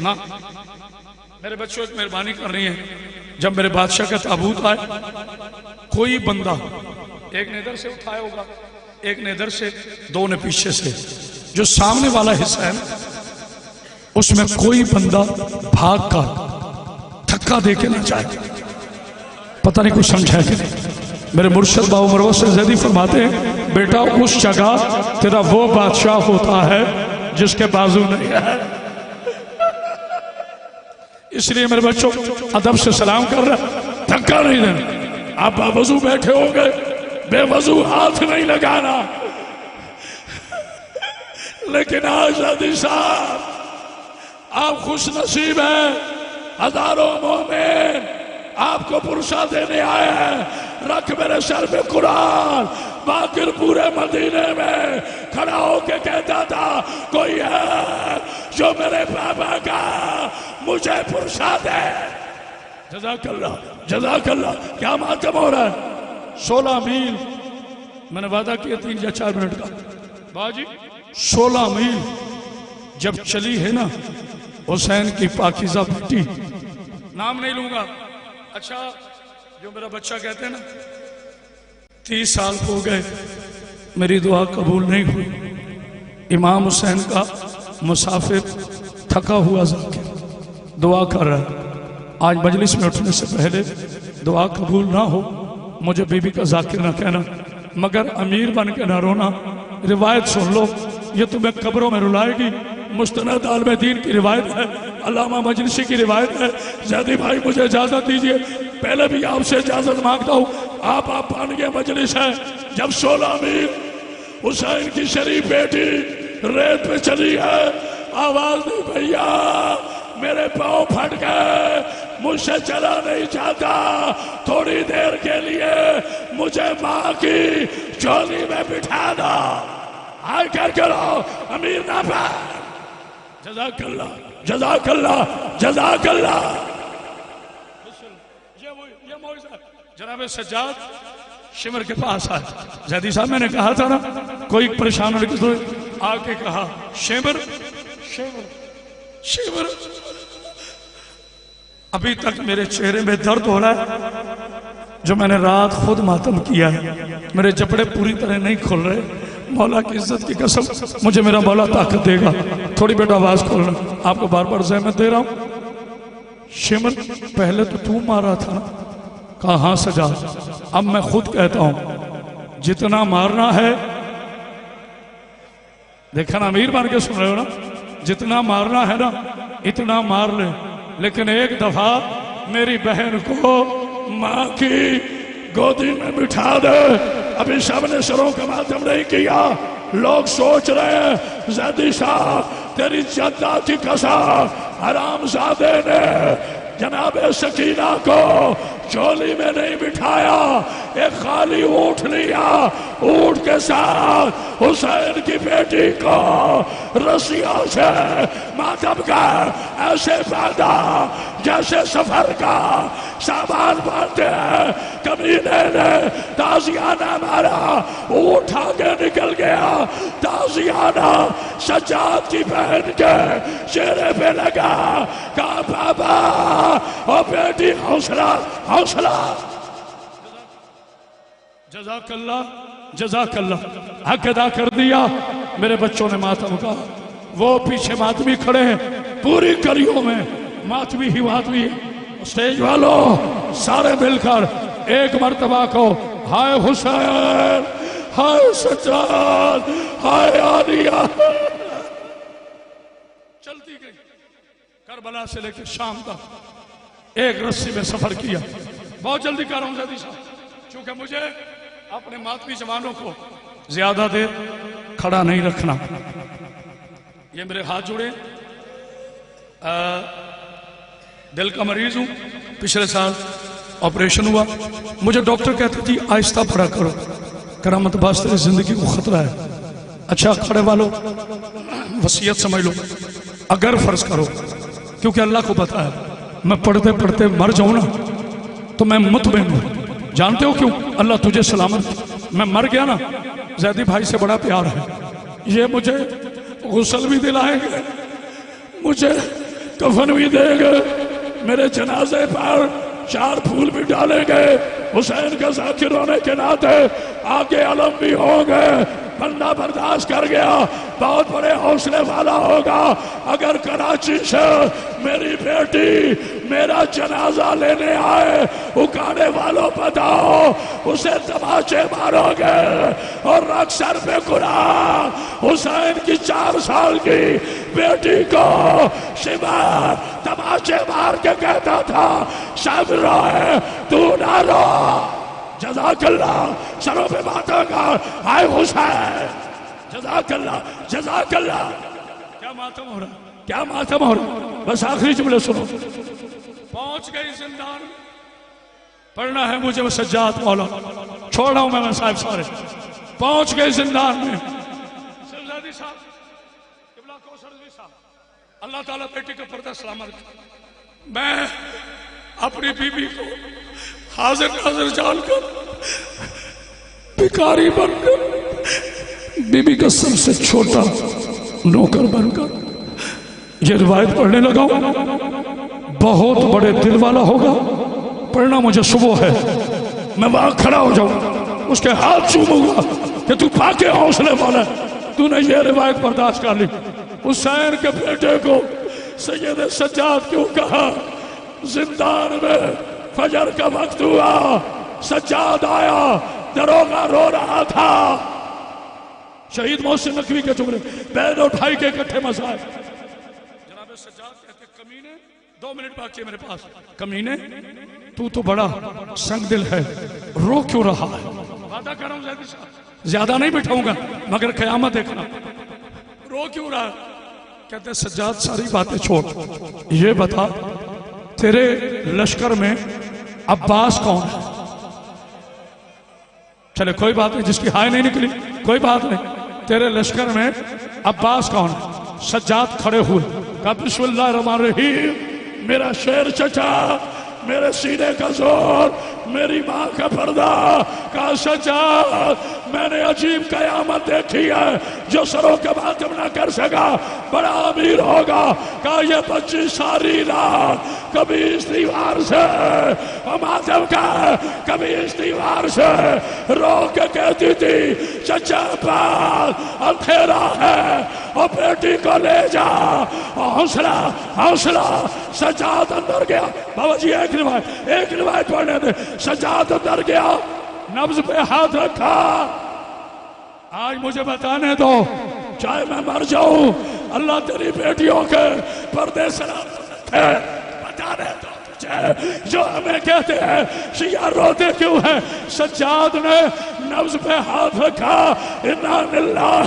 نہ میرے بچوں ایک مہربانی کر رہی ہیں، جب میرے بادشاہ کا تابوت آئے کوئی بندہ، ایک نے ادھر سے اٹھایا ہوگا، ایک نے ادھر سے، دو نے پیچھے سے، جو سامنے والا حصہ ہے اس میں کوئی بندہ بھاگ کر دھکا دے کے نہ جائے۔ پتہ نہیں کچھ سمجھا کہ نہیں۔ میرے مرشد باو مروت سے زیدی فرماتے ہیں بیٹا اس جگہ تیرا وہ بادشاہ ہوتا ہے جس کے بازو نہیں ہے۔ اس لیے میرے بچوں ادب سے سلام کر رہے ہیں، دھکا نہیں دینا۔ آپ باوضو بیٹھے ہو گئے، بے وضو ہاتھ نہیں لگانا۔ لیکن آج حدیث صاحب آپ خوش نصیب ہیں، ہزاروں مومن آپ کو پرسہ دینے آئے ہیں۔ رکھ میرے سر پہ قرآن، باقر پورے مدینے میں کھڑا ہو کے کہتا تھا کوئی ہے جو میرے بابا کا مجھے پرسہ دے۔ جزاک اللہ، جزاک اللہ۔ کیا ماتم ہو رہا ہے؟ 16 میل میں نے وعدہ کیا 3 یا 4 منٹ کا باجی، 16 میل جب چلی ہے نا حسین کی پاکیزہ بیٹی، نام نہیں لوں گا، اچھا جو میرا بچہ کہتے ہیں نا 30 سال ہو گئے میری دعا قبول نہیں ہوئی۔ امام حسین کا مسافر تھکا ہوا ذاکر دعا کر رہا ہے، آج مجلس میں اٹھنے سے پہلے دعا قبول نہ ہو مجھے بی بی کا ذاکر نہ کہنا، مگر امیر بن کے نہ رونا۔ روایت سن لو، یہ تمہیں قبروں میں رلائے گی۔ مستند عالم دین کی روایت ہے، علامہ مجلسی کی روایت ہے۔ زیدی بھائی مجھے اجازت دیجئے، پہلے بھی آپ سے اجازت مانگتا ہوں، آپ بن گئے مجلس ہے۔ جب 16 میل حسین کی شریف بیٹی ریت پہ چلی ہے، آواز دی بھیا میرے پاؤں پھٹ گئے، مجھ سے چلا نہیں جاتا، تھوڑی دیر کے لیے مجھے ماں کی چولی میں بٹھا دو، آئے کر کرو امیر نافع۔ جزاک اللہ، جزاک اللہ، جزاک اللہ۔ یہ معجزہ جناب سجاد شمر کے پاس آئے، زیدی صاحب میں نے کہا تھا نا کوئی پریشان ہونے کی آ کے کہا شمر شمر شمر، ابھی تک میرے چہرے میں درد ہو رہا ہے، جو میں نے رات خود ماتم کیا ہے، میرے جبڑے پوری طرح نہیں کھل رہے۔ مولا کی عزت کی قسم مجھے میرا مولا طاقت دے گا، تھوڑی بیٹا آواز کھولنا، آپ کو بار بار زحمت دے رہا ہوں۔ شمر پہلے تو مارا تھا نا؟ کہا ہاں سجاد، اب میں خود کہتا ہوں جتنا مارنا ہے، دیکھا نا امیر بن کے سن رہے ہو نا، جتنا مارنا ہے نا اتنا مار لے، لیکن ایک دفعہ میری بہن کو ماں کی گودی میں بٹھا دے۔ ابھی سب نے سروں کا ماتم نہیں کیا، لوگ سوچ رہے ہیں زیدی صاحب تیری جدہ کی قسم حرام زادے نے جناب سکینہ کو چولی میں نہیں بٹھایا، ایک خالی اونٹ لیا، اونٹ کے ساتھ حسین کی بیٹی کو رسیوں سے ماتم کا ایسے باندھا جیسے سفر کا سامان باندھتے ہیں۔ کمینے نے تازیانہ مارا، اونٹ آگے نکل گیا، تازیانہ سجاد کی بہن کے چہرے پہ لگا، کہا بابا اور بیٹی حوصلہ حوصلہ۔ جزاک اللہ، جزاک اللہ، حق ادا کر دیا۔ میرے بچوں نے ماتم کہا، وہ پیچھے ماتمی کھڑے ہیں، پوری گلیوں میں ماتمی ہی ماتمی۔ اسٹیج والوں سارے مل کر ایک مرتبہ کو ہائے حسین، ہائے سجاد، ہائے عالیہ۔ چلتی گئی کربلا سے لے کے شام تک ایک رسی میں سفر کیا۔ بہت جلدی کر رہا ہوں زیدی صاحب، چونکہ مجھے اپنے ماتمی جوانوں کو زیادہ دیر کھڑا نہیں رکھنا۔ یہ میرے ہاتھ جوڑے، دل کا مریض ہوں، پچھلے سال آپریشن ہوا، مجھے ڈاکٹر کہتے تھی آہستہ پڑا کرو، کرامت باز تیری زندگی کو خطرہ ہے۔ اچھا کھڑے والوں وصیت سمجھ لو، اگر فرض کرو، کیونکہ اللہ کو پتا ہے میں پڑھتے پڑھتے مر جاؤں نا تو میں مطمئن ہوں، جانتے ہو کیوں؟ اللہ تجھے سلامت، میں مر گیا نا زیدی بھائی سے بڑا پیار ہے، یہ مجھے غسل بھی دلائیں گے، مجھے کفن بھی دیں گے، میرے جنازے پر 4 پھول بھی ڈالیں گے، حسین کا ذاکر ہونے کے ناطے آگے علم بھی ہوں گے۔ بندہ برداشت کر گیا، بہت بڑے حوصلے والا ہوگا۔ اگر کراچی سے میری بیٹی میرا جنازہ لینے آئے، اکاڑے والوں بتاؤ اسے تماچے مارو گے اور رخ سر پہ قرآن حسین کی 4 سال کی بیٹی کو شمار تماچے مار کے کہتا تھا سب روئے تو نہ رو، جزاک اللہ، سروں پہ باتوں کا آئے حسین، جزاک اللہ جزاک اللہ۔ کیا ماتم ہو رہا، کیا ماتم ہو رہا۔ بس آخری جملے سنو۔ پہنچ گئی زندان، پڑھنا ہے مجھے وہ سجاد مولا، چھوڑ رہا ہوں میں صاحب سارے۔ پہنچ گئی زندان میں، سرزادی صاحب قبلہ کوثر رضوی صاحب، اللہ تعالیٰ بیٹی کا پردہ سلامت رکھے۔ میں اپنی بیوی کو حاضر ناظر جان کر بھکاری بن کر، بیوی کا سب سے چھوٹا نوکر بن کر یہ روایت پڑھنے لگا ہوں۔ بہت بڑے دل والا ہوگا، پڑھنا مجھے صبح ہے، میں وہاں کھڑا ہو جاؤں، اس کے ہاتھ چوموں گا کہ تو پاکے حوصلے والا ہے، تو نے یہ روایت برداشت کر لی۔ حسین کے بیٹے کو سید سجاد کیوں کہا؟ زندان میں فجر کا وقت ہوا، سجاد آیا، دروگا رو رہا تھا۔ شہید محسن نقوی کے جملے، بین اٹھائی کے اکٹھے مسائل۔ جناب سجاد کہتے کمینے، 2 منٹ باقی ہے میرے پاس، کمینے تو بڑا سنگ دل ہے، رو کیوں رہا ہے؟ وعدہ کر رہا ہوں زیادی صاحب، زیادہ نہیں بٹھاؤں گا مگر قیامت دیکھنا، رو کیوں رہا ہے؟ کہتے سجاد ساری باتیں چھوڑ، یہ بتا تیرے لشکر میں عباس کون ہے؟ چلے کوئی بات نہیں، جس کی ہائے نہیں نکلی کوئی بات نہیں، تیرے لشکر میں عباس کون ہے؟ سجاد کھڑے ہوئے، کہا بسم اللہ الرحمن الرحیم، میرا شیر چچا، میرے سینے کا زور، میری ماں کا پردہ، کہا سجاد میں نے عجیب قیامت دیکھی ہے، جو سروں کا ماتم نہ کر سکا بڑا امیر ہوگا۔ کہا یہ بچی ساری رات کبھی اس دیوار سے ماتم کا، کبھی اس دیوار سے رو کے کہتی تھی چچا پاس اندھیرا ہے اور بیٹی کو لے جا، حوصلہ حوصلہ۔ سجاد اندر گیا، بابا جی ایک روایت پڑھنے دے، سجاد اندر گیا، نبض پہ ہاتھ رکھا، آج مجھے بتانے دو چاہے میں مر جاؤں اللہ تیری بیٹیوں کے پردے سلامت رکھے، بتانے دو تجھے جو ہمیں کہتے ہیں شیعہ روتے کیوں ہیں۔ سجاد نے نبض پہ ہاتھ رکھا، انا للہ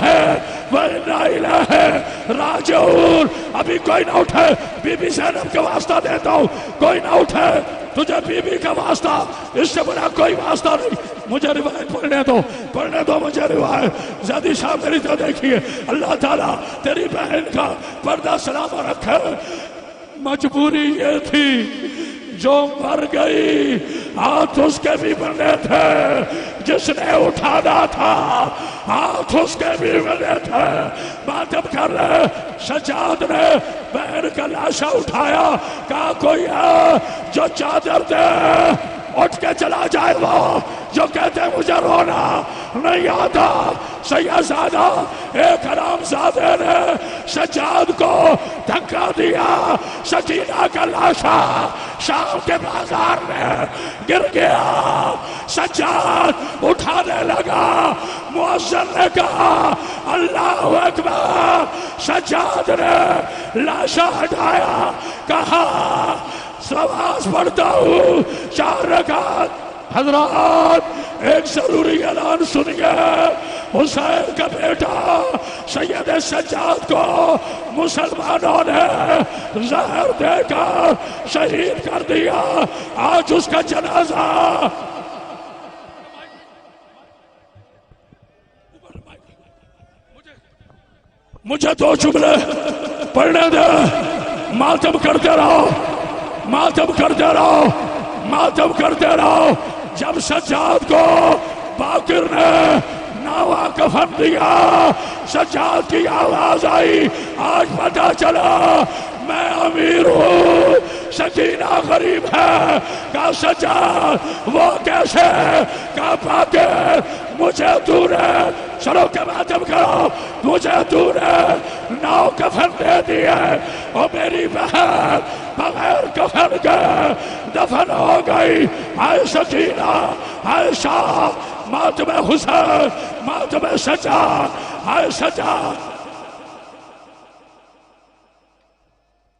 و انا الیہ راجعون۔ ابھی کوئی نہ اٹھے، بی بی زینب کا واسطہ دیتا ہوں، کوئی نہ اٹھے، تجھے بی بی کا واسطہ، اس سے بڑا کوئی واسطہ نہیں۔ مجھے روایت پڑھنے دو مجھے روایت۔ زیادی صاحب میری تو دیکھیے، اللہ تعالیٰ تیری بہن کا پردہ سلامت رکھے۔ مجبوری یہ تھی جو مر گئی، ہاتھ اس کے بھی بنے تھے، جس نے اٹھانا تھا ہاتھ اس کے بھی بنے تھے۔ ماتم کر رہے، سجاد نے بہن کا لاشا اٹھایا، کہا کوئی ہے جو چادر دے، اٹھ کے چلا جائے وہ جو کہتے مجھے رونا نہیں آتا۔ سیدزادہ ایک حرامزادے نے سجاد کو دھکا دیا، سکینہ کا لاشا شام کے بازار میں گر گیا، سجاد اٹھانے لگا، مؤذن نے کہا اللہ اکبر، سجاد نے لاشا ہٹایا، کہا نماز پڑھتا ہوں 4 رکعت۔ حضرات ایک ضروری اعلان سنیے، حسین کا بیٹا سید سجاد کو مسلمانوں نے زہر دے کر شہید کر دیا، آج اس کا جنازہ مجھے 2 جملے پڑھنے دے، ماتم کرتے رہو، ماتم کرتے رہو، ماتم کرتے رہو۔ جب سجاد کو باقر نے ناوا کفن دیا، سجاد کی آواز آئی، آج پتہ چلا میں امیر ہوں، سکینہ غریب ہے، کہا سجاد وہ کیسے، کہا فاتح مجھے تو نے، چلو کے ماتم کرو، مجھے تو نے 9 کفن دے دیے اور میری بہن بغیر کفن کے دفن ہو گئی۔ آئے سکینہ، آئے شاہ، ماتم حسین، ماتم سجاد، آئے سجاد